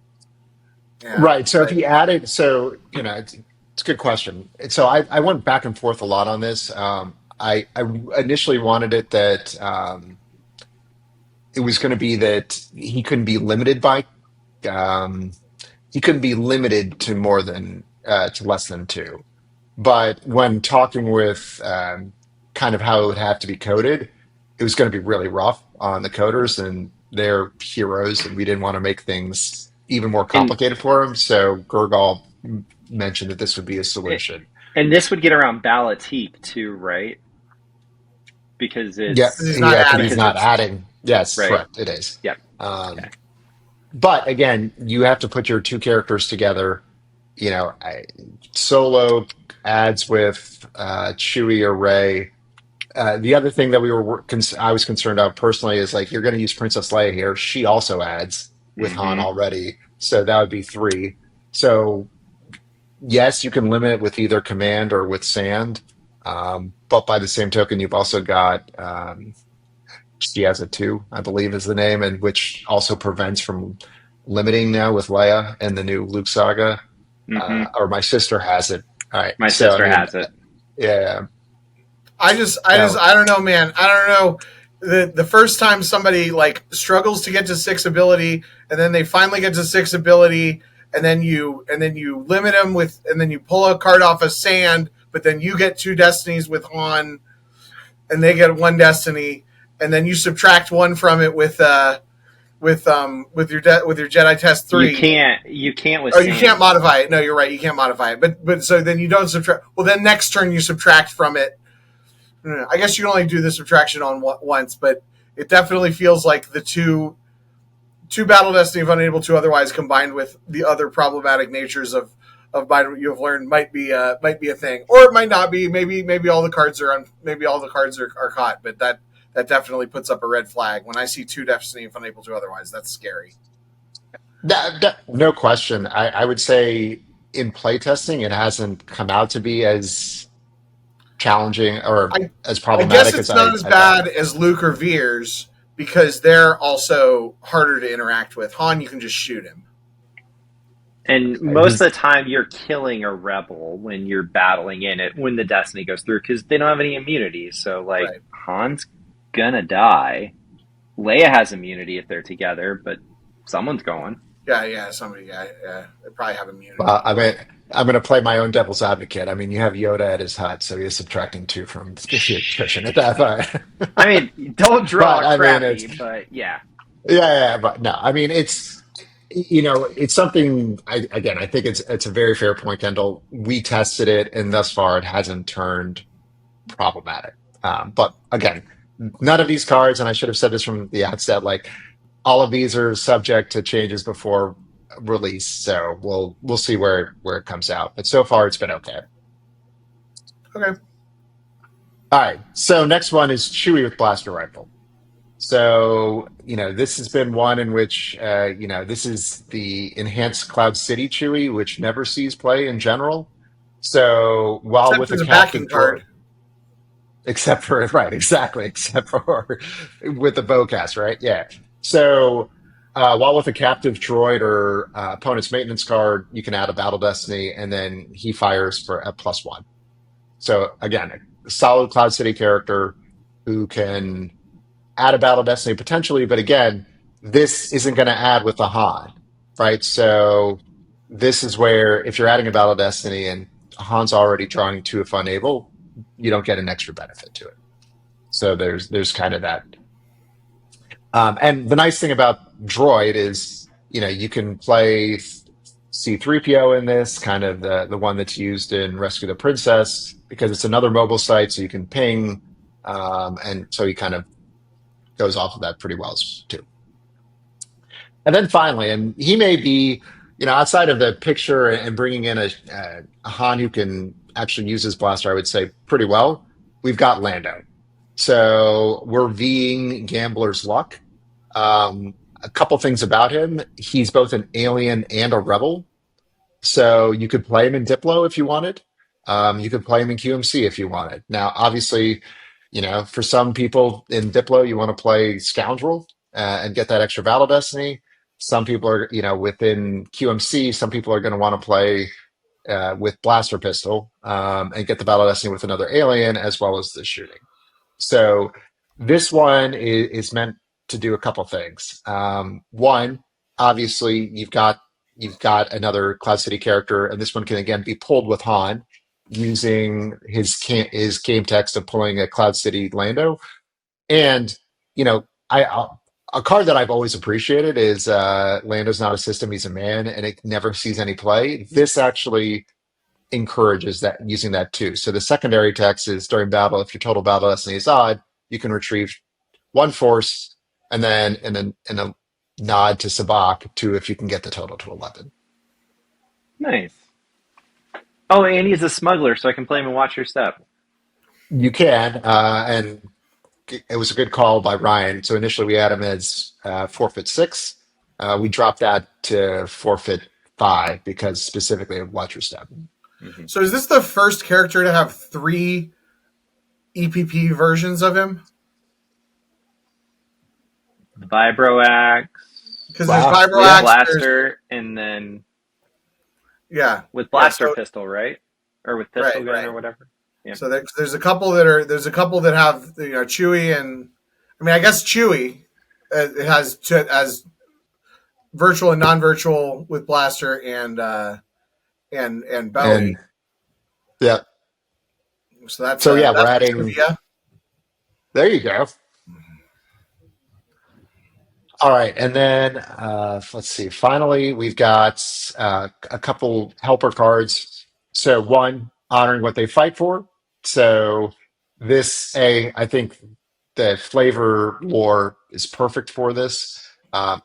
Yeah, right. So if but he added, so it's a good question. And so I went back and forth a lot on this. I initially wanted it that it was going to be that um, he couldn't be limited to more than to less than two. But when talking with kind of how it would have to be coded, it was going to be really rough on the coders and their heroes, and we didn't want to make things even more And complicated for them. So Gurgal mentioned that this would be a solution. and this would get around Ballot's heap too, right? Because Yeah, because he's not yeah, because he's adding. because not it's adding. Yes, right. correct. It is. Yep. Um, Okay. but again, you have to put your two characters together. Solo adds with Chewie or Ray. The other thing that I was concerned of personally is like you're going to use Princess Leia here. She also adds with Han Mm-hmm. already, so that would be three. So yes, you can limit it with either command or with sand, but by the same token, you've also got she has a two, I believe, is the name, and which also prevents from limiting now with Leia and the new Luke saga. Mm-hmm. Or my sister has it. All right, My so I sister mean, has it. yeah. So I don't know, man. I don't know. The first time somebody like struggles to get to six ability, and then they finally get to six ability, and then you limit them with, and then you pull a card off of sand, but then you get two destinies with Han, and they get one destiny, and then you subtract one from it with your Jedi test three. You can't with Oh, you can't sand. modify it. No, you're right. You can't modify it. But so then you don't subtract. Well, then next turn you subtract from it. I guess you can only do the subtraction on once, but it definitely feels like the two battle destiny if unable to otherwise combined with the other problematic natures of what you have learned might be a thing, or it might not be. Maybe all the cards maybe all the cards are caught, but that definitely puts up a red flag when I see two destiny if unable to otherwise. That's scary. no question. I would say in playtesting, it hasn't come out to be as challenging or I as I guess problematic as it's not as I thought. bad as Luke or Veers because they're also harder to interact with. Han, you can just shoot him. And most of the time, you're killing a rebel when you're battling in it when the destiny goes through because they don't have any immunity. So, like, Right. Han's gonna die. Leia has immunity if they're together, but someone's going. Yeah. They probably have immunity. Well, I mean, I'm going to play my own devil's advocate. I mean, you have Yoda at his hut, so he's subtracting two from the attrition at that I point. mean, don't But draw I mean, it's crappy, but yeah. yeah, but no, I mean, it's something. I think it's a very fair point, Kendall. We tested it, and thus far, it hasn't turned problematic. But again, none of these cards, and I should have said this from the outset, like all of these are subject to changes before release. So we'll see where it comes out. But so far, it's been okay. Okay. All right. So next one is Chewie with blaster rifle. So, this has been one in which, this is the enhanced Cloud City Chewie, which never sees play in general. So while Except with a as a backing captive droid, card. except for right, exactly, except for with the bowcast, right? Yeah. So while with a captive droid or opponent's maintenance card, you can add a battle destiny, and then he fires for a +1. So again, a solid Cloud City character who can add a battle destiny potentially, but again, this isn't going to add with the Han, right? So this is where if you're adding a battle destiny and Han's already drawing two if unable, you don't get an extra benefit to it. So there's kind of that. And the nice thing about Droid is, you can play C3PO in this, kind of the one that's used in Rescue the Princess, because it's another mobile site, so you can ping, and so he kind of goes off of that pretty well too. And then finally, and he may be, outside of the picture and bringing in a Han who can actually use his blaster, I would say pretty well. We've got Lando. So we're Ving Gambler's Luck. A couple things about him. He's both an alien and a rebel. So you could play him in Diplo if you wanted. You could play him in QMC if you wanted. Now, obviously, for some people in Diplo, you want to play Scoundrel and get that extra battle destiny. Some people are, within QMC, some people are going to want to play with Blaster Pistol and get the battle destiny with another alien as well as the shooting. So this one is meant to do a couple things. One, obviously, you've got another Cloud City character, and this one can again be pulled with Han using his game text of pulling a Cloud City Lando. And a card that I've always appreciated is Lando's not a system; he's a man, and it never sees any play. This actually encourages that using that too. So the secondary text is during battle, if your total battle destiny is odd, you can retrieve one force and then in a nod to Sabak to if you can get the total to 11. Nice. Oh, and he's a smuggler, so I can play him and watch your step. You can, and it was a good call by Ryan. So initially we had him as forfeit 6. We dropped that to forfeit 5 because specifically of watch your step. Mm-hmm. So is this the first character to have 3 EPP versions of him? The Vibro Axe. Because there's Wow. Vibro With Axe, Blaster, and then yeah, with Blaster so, Pistol, right? Or with Pistol Gun or whatever. Yeah. So there's a couple that have Chewie, and I mean I guess Chewie it has virtual and non-virtual with Blaster and Bowie. And yeah, So that's so yeah, we're that's adding, trivia. there you go. All right, and then let's see. Finally, we've got a couple helper cards. So one, honoring what they fight for. So I think the flavor war is perfect for this.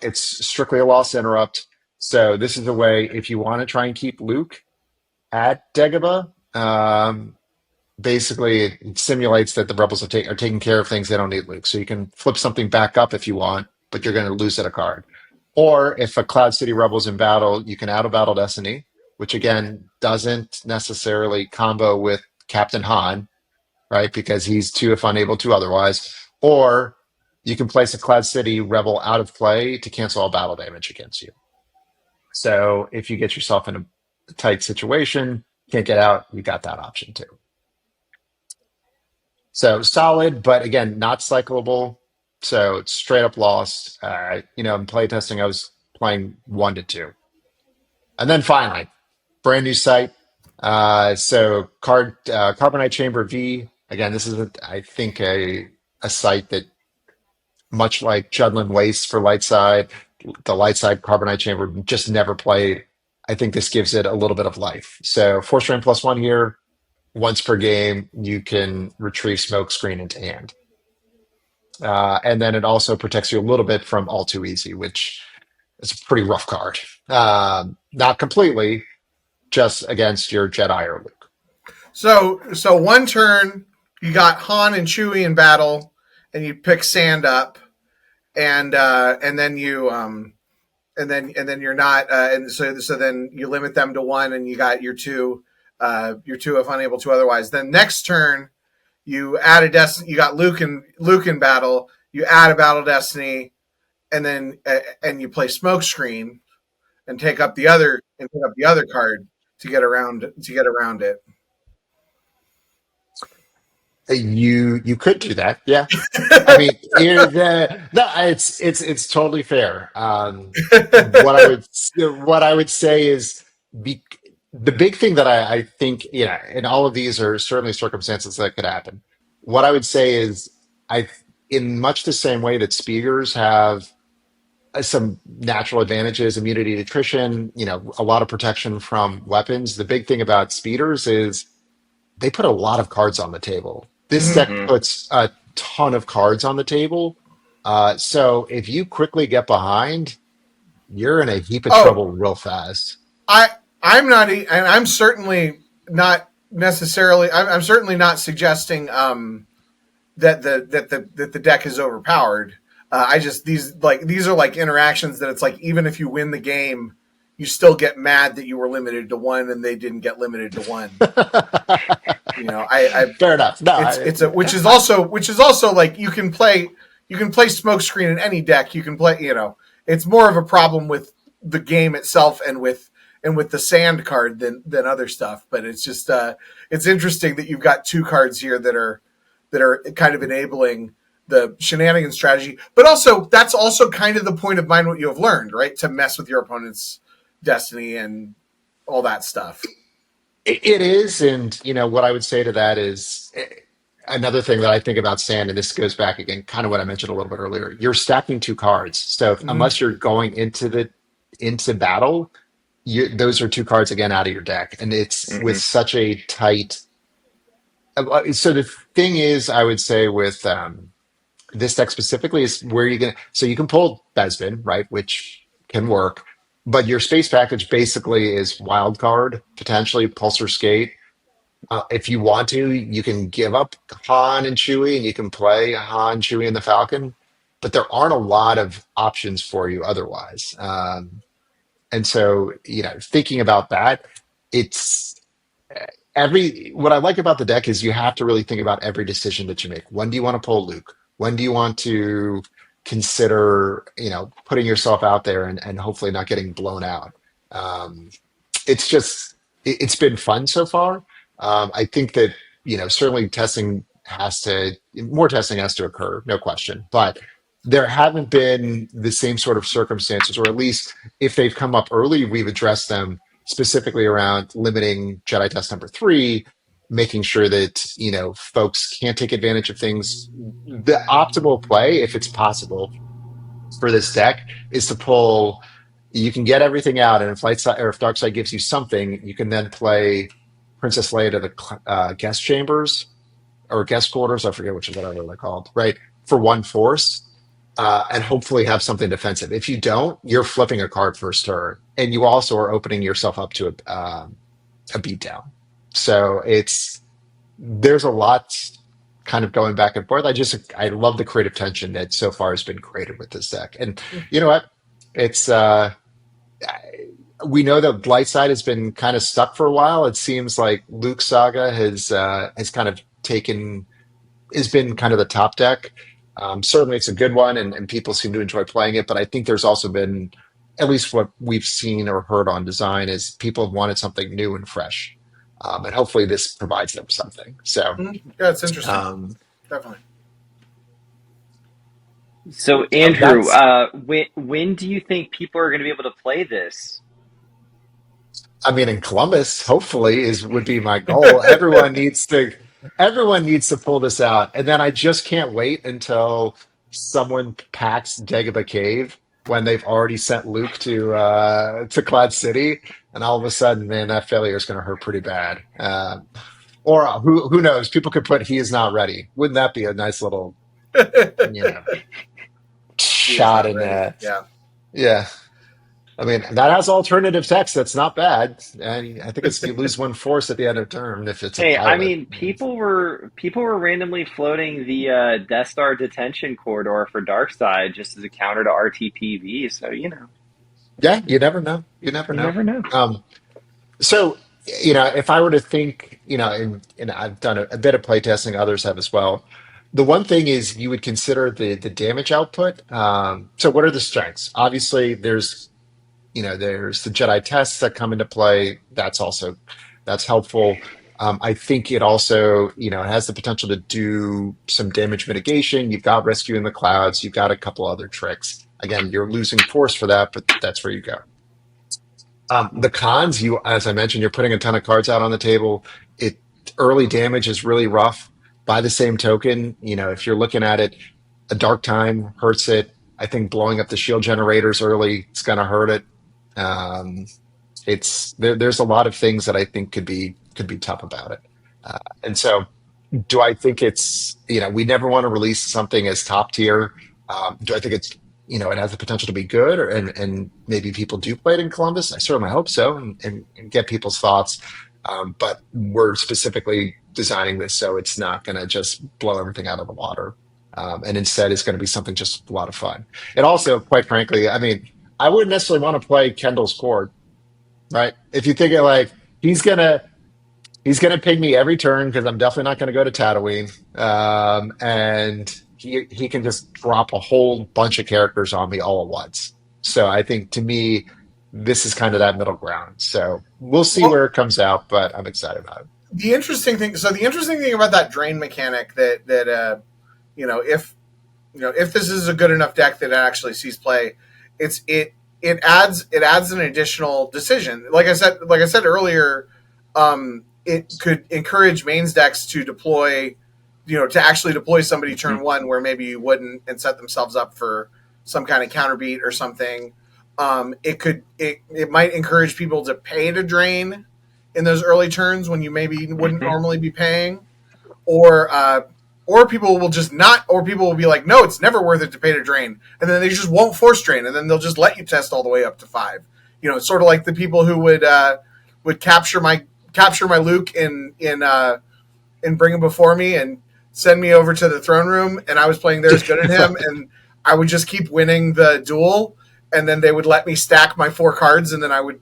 It's strictly a loss interrupt. So this is a way if you want to try and keep Luke at Dagobah. Basically, it simulates that the rebels are taking care of things they don't need Luke. So you can flip something back up if you want, but you're going to lose at a card. Or if a Cloud City rebel's in battle, you can add a battle destiny, which again doesn't necessarily combo with Captain Han, right? Because he's two if unable to otherwise. Or you can place a Cloud City rebel out of play to cancel all battle damage against you. So if you get yourself in a tight situation, can't get out, you got that option too. So solid, but again, not cyclable. So it's straight up lost. In playtesting, I was playing 1 to 2. And then finally, brand new site. So Carbonite Chamber V. Again, this is, I think, a site that, much like Judlin Waste for Lightside, the Lightside Carbonite Chamber just never played. I think this gives it a little bit of life. So force rain +1 here. Once per game, you can retrieve smoke screen into hand. And then it also protects you a little bit from All Too Easy, which is a pretty rough card. Not completely, just against your Jedi or Luke. So one turn you got Han and Chewie in battle, and you pick Sand up, and then you and then you're not, and so then you limit them to 1, and you got your 2 if unable to otherwise. Then next turn You add a destiny. You got Luke in battle. You add a battle destiny, and then and you play Smokescreen and take up the other card to get around it. You could do that, yeah. I mean, no, it's totally fair. What I would say is be, the big thing that I think, yeah, and all of these are certainly circumstances that could happen. What I would say is, I, in much the same way that speeders have some natural advantages, immunity to attrition, a lot of protection from weapons. The big thing about speeders is they put a lot of cards on the table. This Mhm. deck Hmm. puts a ton of cards on the table. So if you quickly get behind, you're in a heap of Oh, trouble real fast. I I'm not, and I'm certainly not necessarily. I'm certainly not suggesting that the deck is overpowered. I just these are like interactions that it's like even if you win the game, you still get mad that you were limited to one and they didn't get limited to one. You know, I Fair enough. No, it's a which is also like you can play Smokescreen in any deck. You can play, you know, it's more of a problem with the game itself and with the sand card than other stuff. But it's just it's interesting that you've got two cards here that are kind of enabling the shenanigan strategy. But also that's also kind of the point of Mind What You Have Learned, right? To mess with your opponent's destiny and all that stuff. it is. And, what I would say to that is another thing that I think about sand, and this goes back again, kind of what I mentioned a little bit earlier. You're stacking two cards. So Mm-hmm. unless you're going into battle, those are two cards again out of your deck, and it's with Hmm. such a tight. So the thing is, I would say with this deck specifically is where you can. So you can pull Besbin, right, which can work, but your space package basically is wild card, potentially Pulsar Skate. If you want to, you can give up Han and Chewie, and you can play Han, Chewie, and the Falcon. But there aren't a lot of options for you otherwise. And so, thinking about that, it's what I like about the deck is you have to really think about every decision that you make. When do you want to pull Luke? When do you want to consider, putting yourself out there and hopefully not getting blown out? Um, it's just it's been fun so far. I think that certainly more testing has to occur, no question. But there haven't been the same sort of circumstances, or at least if they've come up early, we've addressed them specifically around limiting Jedi test number three, making sure that folks can't take advantage of things. The optimal play, if it's possible, for this deck is to pull. You can get everything out, and if light side or if dark side gives you something, you can then play Princess Leia to the guest chambers or guest quarters. I forget whatever they're called, right? For one force, and hopefully have something defensive. If you don't, you're flipping a card first turn, and you also are opening yourself up to a beatdown. So there's a lot kind of going back and forth. I love the creative tension that so far has been created with this deck. And you know what? It's we know that Light Side has been kind of stuck for a while. It seems like Luke Saga has kind of taken has been kind of the top deck. Certainly, it's a good one, and people seem to enjoy playing it. But I think there's also been, at least what we've seen or heard on design, is people have wanted something new and fresh, and hopefully this provides them something. So, Mm-hmm. Yeah, it's interesting. um, Definitely. So, Andrew, that's when do you think people are going to be able to play this? I mean, in Columbus, hopefully, is would be my goal. Everyone needs to pull this out, and then I just can't wait until someone packs Dagobah Cave when they've already sent Luke to Cloud City, and all of a sudden, man, that failure is going to hurt pretty bad. Or who knows? People could put "he is not ready." Wouldn't that be a nice little you know He is shot not in ready. that? Yeah. Yeah. I mean, that has alternative text. That's not bad. And I think it's you lose one force at the end of term if it's a Hey, I pilot. mean, people were randomly floating the Death Star detention corridor for Darkseid just as a counter to RTPV. So Yeah, you never know. You never you know. never know. So if I were to think, and I've done a bit of playtesting, others have as well. The one thing is you would consider the damage output. So what are the strengths? Obviously, there's the Jedi tests that come into play. That's helpful. I think it also, it has the potential to do some damage mitigation. You've got rescue in the clouds. You've got a couple other tricks. Again, you're losing force for that, but that's where you go. The cons, as I mentioned, you're putting a ton of cards out on the table. It Early damage is really rough. By the same token, if you're looking at it, a dark time hurts it. I think blowing up the shield generators early is going to hurt it. Um, there's a lot of things that I think could be tough about it. And so do I think we never want to release something as top tier. Do I think it has the potential to be good, and maybe people do play it in Columbus? I certainly hope so, and get people's thoughts. But we're specifically designing this so it's not going to just blow everything out of the water. And instead, it's going to be something just a lot of fun. It also, quite frankly, I mean, I wouldn't necessarily want to play Kendall's Court, right? If you think it like he's gonna He's going to ping me every turn because I'm definitely not going to go to Tatooine. And he can just drop a whole bunch of characters on me all at once. So I think to me, this is kind of that middle ground. So we'll see Well, where it comes out, but I'm excited about it. the interesting thing about that drain mechanic that if if this is a good enough deck that it actually sees play, it adds an additional decision. Like I said earlier, it could encourage mains decks to deploy, to actually deploy somebody turn one where maybe you wouldn't, and set themselves up for some kind of counter beat or something. It might encourage people to pay to drain in those early turns when you maybe wouldn't Hmm. normally be paying, or people will just not, or people will be like, no, it's never worth it to pay to drain, and then they just won't force drain, and then they'll just let you test all the way up to five. It's sort of like the people who would capture my Luke and bring him before me and send me over to the throne room, and I was playing There's Good in Him, and I would just keep winning the duel, and then they would let me stack my four cards, and then I would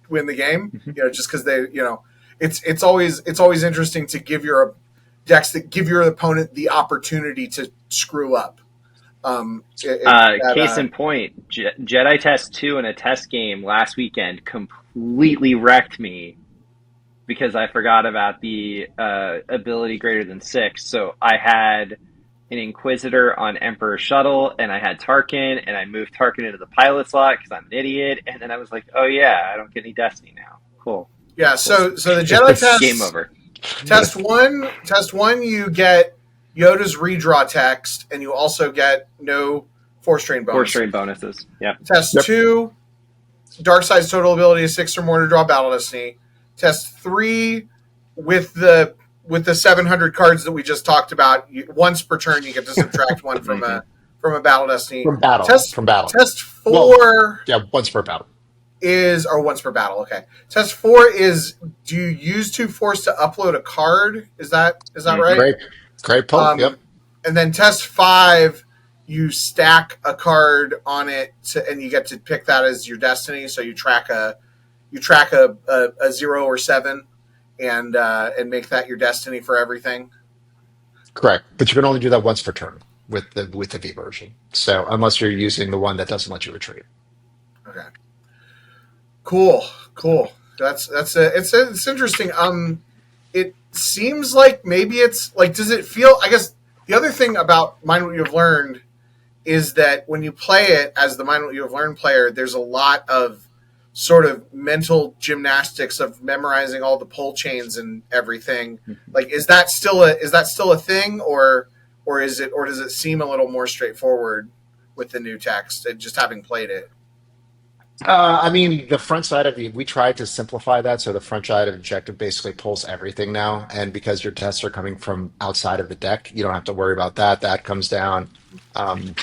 win the game. Just because it's always interesting to give your decks that give your opponent the opportunity to screw up. That Case in point, Jedi Test 2 in a test game last weekend completely wrecked me because I forgot about the ability greater than six. So I had an Inquisitor on Emperor Shuttle, and I had Tarkin, and I moved Tarkin into the pilot slot because I'm an idiot. And then I was like, oh yeah, I don't get any Destiny now. Cool, Yeah, cool. so the Jedi Game tests, over. test one, you get Yoda's redraw text, and you also get no force train Four bonus. straight bonuses. Yep. Test Yep. two, Dark Side's total ability is six or more to draw Battle Destiny. Test three, with the 700 cards that we just talked about, once per turn you get to subtract one from Hmm. a Battle Destiny. From battle. Test From battle. test Well, four yeah, once per battle. is, or once per battle. Okay. Test four is, do you use two force to upload a card? Is that Hmm. right? Great. Great pull. Um, Yep. and then test five, you stack a card on it, and you get to pick that as your destiny. So you track a 0 or 7, and make that your destiny for everything. Correct. But you can only do that once per turn with the V version. So unless you're using the one that doesn't let you retreat. Okay. Cool. It's interesting. It seems like maybe it's like, does it feel? I guess the other thing about Mind What You Have Learned is that when you play it as the Mind What You Have Learned player, there's a lot of sort of mental gymnastics of memorizing all the pull chains and everything. Like, is that still a thing, or does it seem a little more straightforward with the new text and just having played it? I mean, the front side of we tried to simplify that. So the front side of objective basically pulls everything now. And because your tests are coming from outside of the deck, you don't have to worry about that. That comes down. Um,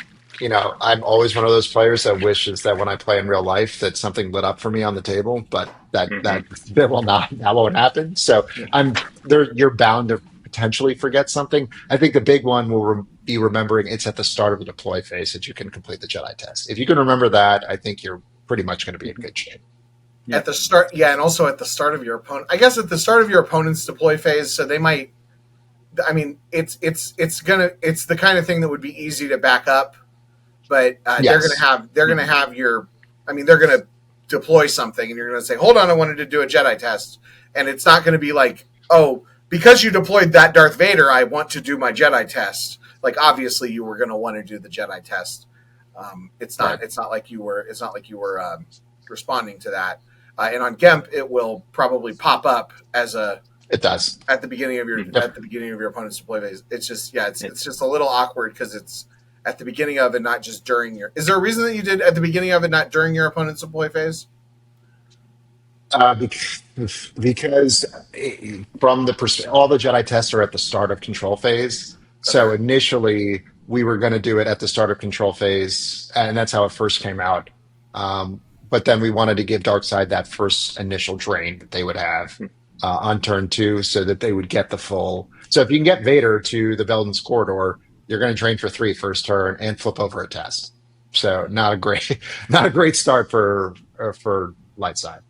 I'm always one of those players that wishes that when I play in real life that something lit up for me on the table, but that Hmm. that that will not that won't happen. So I'm there. You're bound to potentially forget something. I think the big one will be remembering it's at the start of the deploy phase that you can complete the Jedi test. If you can remember that, I think you're pretty much going to be in good shape. Yeah. at the start. Yeah, and also at the start of your opponent. I guess at the start of your opponent's deploy phase, so they might. I mean, it's the kind of thing that would be easy to back up, but Yes. they're gonna have your. I mean, they're gonna deploy something, and you're gonna say, "Hold on, I wanted to do a Jedi test," and it's not gonna be like, "Oh, because you deployed that Darth Vader, I want to do my Jedi test." Like, obviously, you were gonna want to do the Jedi test. It's Right. not. It's not like you were. It's not like you were responding to that. And on GEMP, it will probably pop up as a It does. at the beginning of your Yep. opponent's deploy phase. It's just yeah, It, it's just a little awkward because it's at the beginning of it, not just during your. Is there a reason that you did at the beginning of it, not during your opponent's deploy phase? Because from the all the Jedi tests are at the start of control phase. So Okay. initially we were going to do it at the start of control phase, and that's how it first came out. But then we wanted to give Darkseid that first initial drain that they would have on turn two, so that they would get the full. So if you can get Vader to the Belden's corridor, you're going to drain for three first turn and flip over a test. So not a great, not a great start for light side.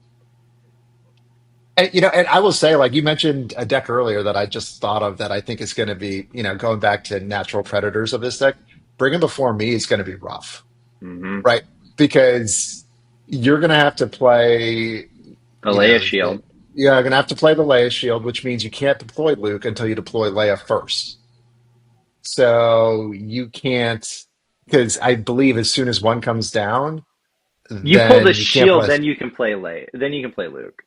And, and I will say, like you mentioned a deck earlier that I just thought of that I think is going to be, going back to natural predators of this deck, bringing before me is going to be rough, mm-hmm. right? Because you're going to have to play, A you Leia know, shield. you're going to have to play the Leia shield, which means you can't deploy Luke until you deploy Leia first. So you can't, because I believe as soon as one comes down, You pull the then you can't shield, play. then you can play Leia. Then you can play Luke.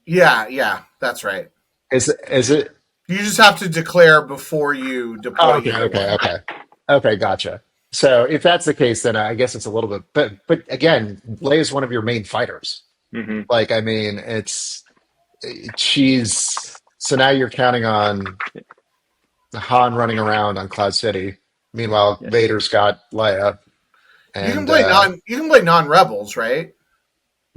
Yeah, yeah, that's right. Is it? You just have to declare before you deploy Oh, okay, either okay, one. okay. Okay, gotcha. So if that's the case, then I guess it's a little bit, but again, Leia is one of your main fighters. Mm-hmm. Like, I mean, she's so now you're counting on Han running around on Cloud City. Meanwhile, Yeah. Vader's got Leia, You can and play non rebels, right?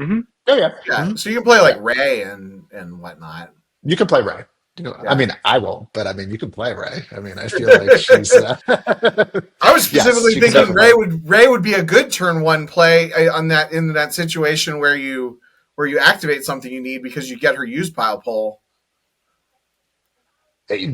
Mm-hmm. oh yeah, Yeah, mhm, so you can play like yeah, Ray and whatnot. you can play Rey. I Yeah, mean, I won't, but I mean, you can play Rey. I mean, I feel like she's I was yes, specifically you can So thinking definitely play. Ray would be a good turn one play on that in that situation where you activate something you need because you get her use pile pull.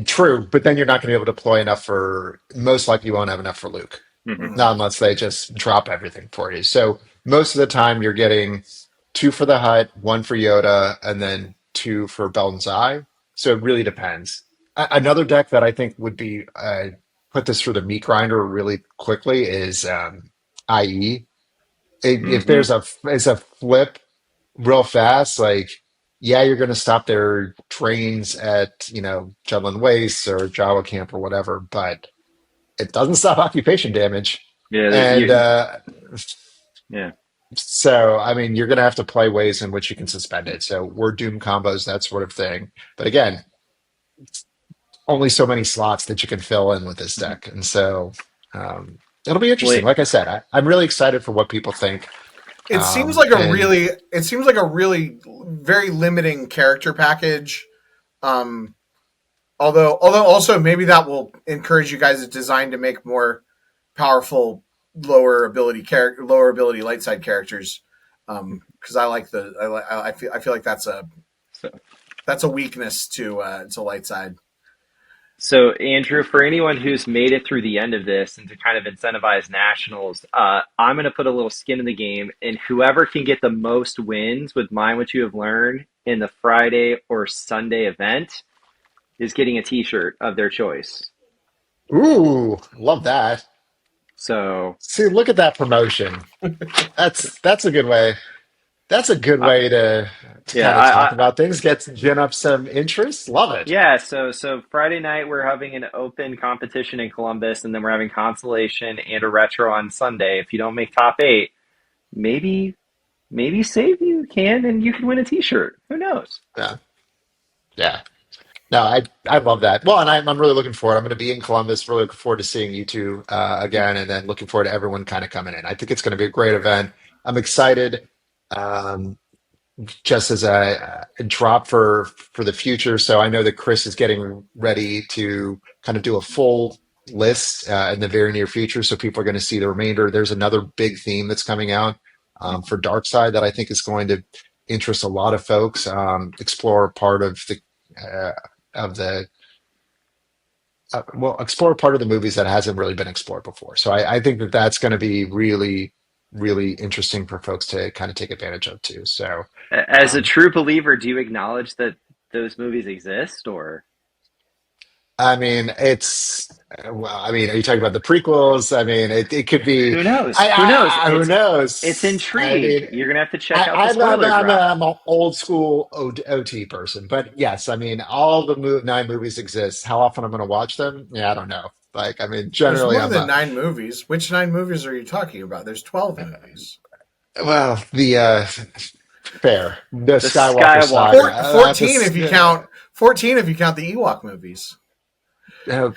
True, but then you're not going to be able to deploy enough for. Most likely, you won't have enough for Luke. mm-hmm. Mm-hmm. Not unless they just drop everything for you. So most of the time, you're getting two for the Hut, one for Yoda, and then two for Belton's Eye. So it really depends. Another deck that I think would be put this through the meat grinder really quickly is IE. If Mm-hmm. is a flip real fast, like yeah, you're going to stop their trains at Jutland Waste or Jawa Camp or whatever, but it doesn't stop occupation damage. Yeah. And Yeah. so, I mean, you're going to have to play ways in which you can suspend it. So, word doom combos, that sort of thing. But again, only so many slots that you can fill in with this Mm-hmm. deck. And so, um, it'll be Well, interesting. Like I said, I'm really excited for what people think. And It seems like a really very limiting character package. Um, although also maybe that will encourage you guys' design to make more powerful lower ability light side characters. Because I like I feel like so that's a weakness to light side. So, Andrew, for anyone who's made it through the end of this and to kind of incentivize nationals, I'm going to put a little skin in the game, and whoever can get the most wins with Mind What You Have Learned in the Friday or Sunday event is getting a T-shirt of their choice. ooh, love that. So, See, look at that promotion. That's a good way. That's a good uh, way to yeah, kind of talk about things, get gin up some interest. Love it. yeah. So Friday night we're having an open competition in Columbus, and then we're having consolation and a retro on Sunday. If you don't make top eight, maybe save you can, and you can win a T-shirt. Who knows? Yeah, yeah. No, I love that. Well, and I'm really looking forward. I'm going to be in Columbus. Really looking forward to seeing you two again, and then looking forward to everyone kind of coming in. I think it's going to be a great event. I'm excited. Um, just as a drop for the future. So I know that Chris is getting ready to kind of do a full list in the very near future. So people are going to see the remainder. There's another big theme that's coming out for Dark Side that I think is going to interest a lot of folks. Explore part uh, of the explore part of the movies that hasn't really been explored before. So I think that that's going to be really, really interesting for folks to kind of take advantage of too. So, As a um, true believer, do you acknowledge that those movies exist, or I mean, I mean, are you talking about the prequels? I mean, it could be, who knows? Who knows? who It's knows? I intrigue. mean, You're gonna have to check out the I'm, spoiler drop. I'm an old school OT person, but yes, I mean, all the 9 movies exist. How often I'm going to watch them? Yeah, I don't know. Like, I mean, There's generally, more I'm than a, 9 movies. Which 9 movies are you talking about? There's 12 movies. well, the fair, the The Skywalker saga. Skywalker. 14 if you count 14 if you count the Ewok movies. Uh,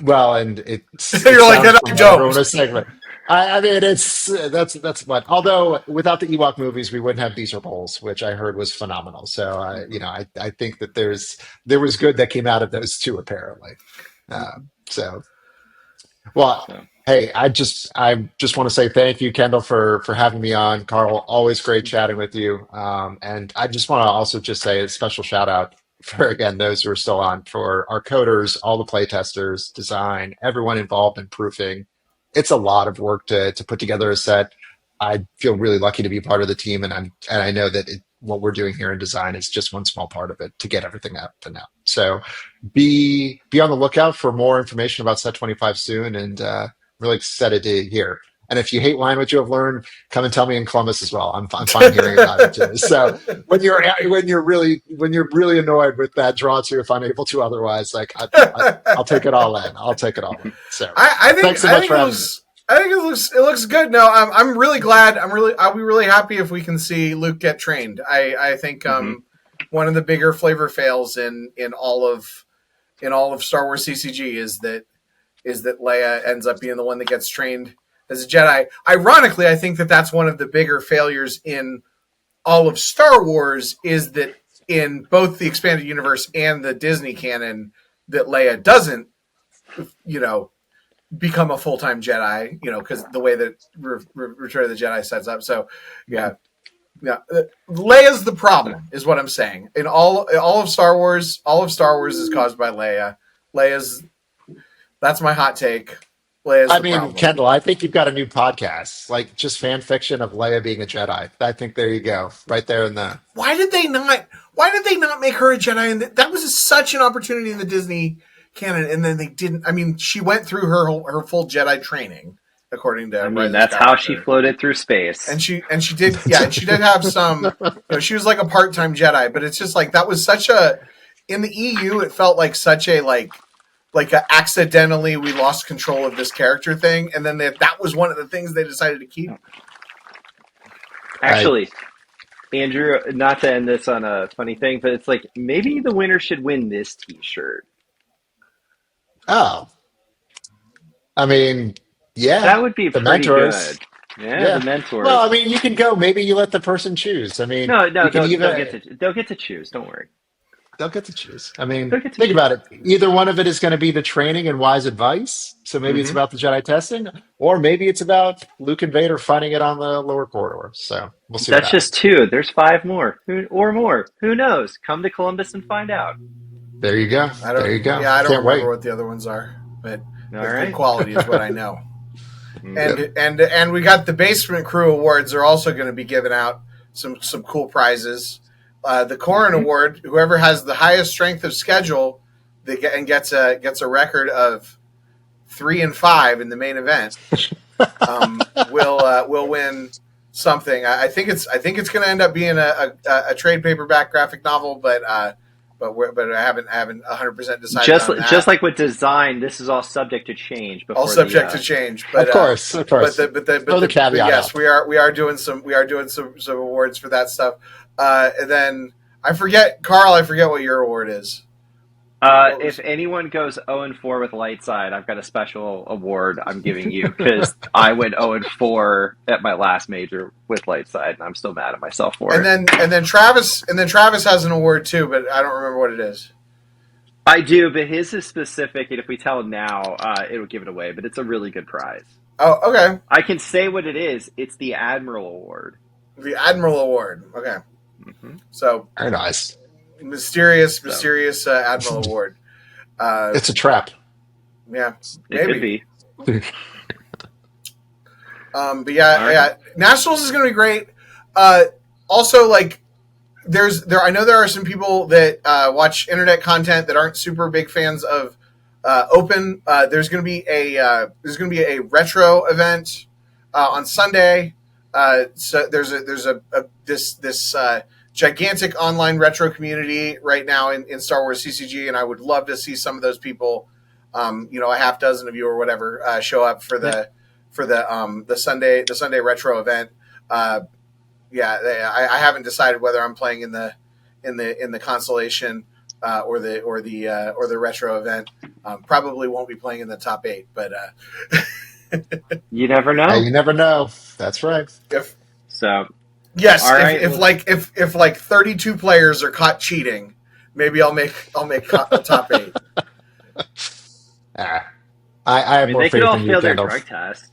well, and it You're like, sounds and I from everyone don't. is saying, but I mean, that's what. Although without the Ewok movies, we wouldn't have Beezer Bowls, which I heard was phenomenal. So I think that there was good that came out of those two apparently. So well, So hey, I just want to say thank you, Kendall, for having me on. Carl, always great chatting with you. And I just want to also just say a special shout out for again those who are still on for our coders, all the play testers, design, everyone involved in proofing. It's a lot of work to put together a set. I feel really lucky to be part of the team, and I know that what we're doing here in design is just one small part of it to get everything up to now. So be on the lookout for more information about Set 25 soon, and really excited to hear. And if you hate line what you have learned, come and tell me in Columbus as well. I'm fine hearing about it too. So when you're really annoyed with that draw to if unable to otherwise, like I'll take it all in. I'll take it all in. So I think thanks so much it for having me. looks it looks good. No, I'm really glad. I'll be really happy if we can see Luke get trained. I think hmm one of the bigger flavor fails in all of Star Wars CCG is that Leia ends up being the one that gets trained as a Jedi. Ironically, I think that that's one of the bigger failures in all of Star Wars is that in both the expanded universe and the Disney canon that Leia doesn't, you know, become a full time Jedi, because the way that Return of the Jedi sets up. So, yeah, yeah, Leia's the problem, is what I'm saying. In all of Star Wars, all of Star Wars is caused by Leia. Leia's That's my hot take. Leia's I the mean, problem. Kendall, I think you've got a new podcast, like just fan fiction of Leia being a Jedi. I think there you go, right there in the. Why did they not? Why did they not make her a Jedi? And that was such an opportunity in the Disney canon, and then they didn't. I mean, she went through her full Jedi training, according to I Rise mean, of that's how she Skywalker, floated through space. and she did, yeah, and she did have some. She was like a part time Jedi, but it's just like that was such a in the EU. It felt like such a like a accidentally we lost control of this character thing, and then that was one of the things they decided to keep. I Actually, Andrew, not to end this on a funny thing, but it's like maybe the winner should win this T-shirt. oh, I mean, yeah, That would be the pretty mentors. good. Yeah, the Yeah. Well, I mentors. mean, you can go. Maybe you let the person choose. I mean, No, no, you can they'll get even to choose. Don't worry, they'll get to choose. I mean, they'll get to think choose. about it. Either one of it is going to be the training and wise advice. So maybe it's Mm-hmm. about the Jedi testing, or maybe it's about Luke and Vader fighting it on the lower corridor. So we'll see what That's just happens. two. There's five more, or more. Who knows? Come to Columbus and find out. There you go. I There don't. you go. Yeah, I don't Can't remember wait. what the other ones are, All but good right. quality is what I know. Mhm. Yep. And we got the Basement Crew Awards are also going to be giving out some cool prizes. The Corran Mhm. Award, whoever has the highest strength of schedule, and gets a record of 3-5 in the main event, will win something. I think it's going to end up being a trade paperback graphic novel, but I haven't 100% decided on Just that. like with design, this is all subject to change All before the. subject to change, Of course. Of course. Throw the but caveat yes, out. we are doing some awards for that stuff. And then I forget, Carl. I forget what your award is. What If was anyone goes 0-4 with Light Side, I've got a special award I'm giving you because I went 0-4 at my last major with Light Side, and I'm still mad at myself for it. and then Travis has an award too, but I don't remember what it is. I do, but his is specific, and if we tell him now, it'll give it away. But it's a really good prize. Oh, okay. I can say what it is. It's the Admiral Award. The Admiral Award. Okay. Hmm. So Very nice. mysterious So Admiral Award. It's a trap. Yeah, it could maybe. be. But yeah, All right. yeah. Nationals is going to be great. Also, like, I know there are some people that watch internet content that aren't super big fans of Open. There's going to be a retro event on Sunday. So there's this gigantic online retro community right now in Star Wars CCG, and I would love to see some of those people, a half dozen of you or whatever, show up for the Sunday retro event. I haven't decided whether I'm playing in the constellation or the retro event. Probably won't be playing in the top 8, but You never Hey, know. you never know. That's right. if So, yes, all right. if Well, like if like 32 players are caught cheating, maybe I'll make the top 8. Ah, I I have mean, more they could faith all in you, fail their Kendall. drug test.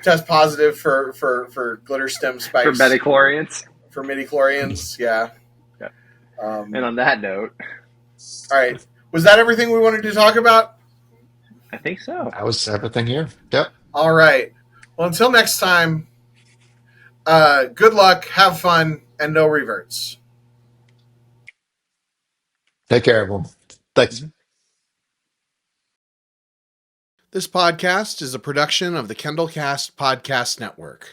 Test positive for glitter stem For spice metachlorians. for midichlorians. Yeah. Yeah. Um, And on that note, all right. Was that everything we wanted to talk about? I think so. That was everything here. Yep. All right. Well, until next time, good luck, have fun, and no reverts. Take care, everyone. Thanks. This podcast is a production of the KendallCast Podcast Network.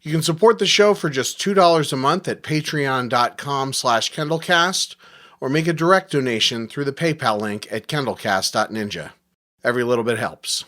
You can support the show for just $2 a month at patreon.com/KendallCast or make a direct donation through the PayPal link at KendallCast.Ninja. Every little bit helps.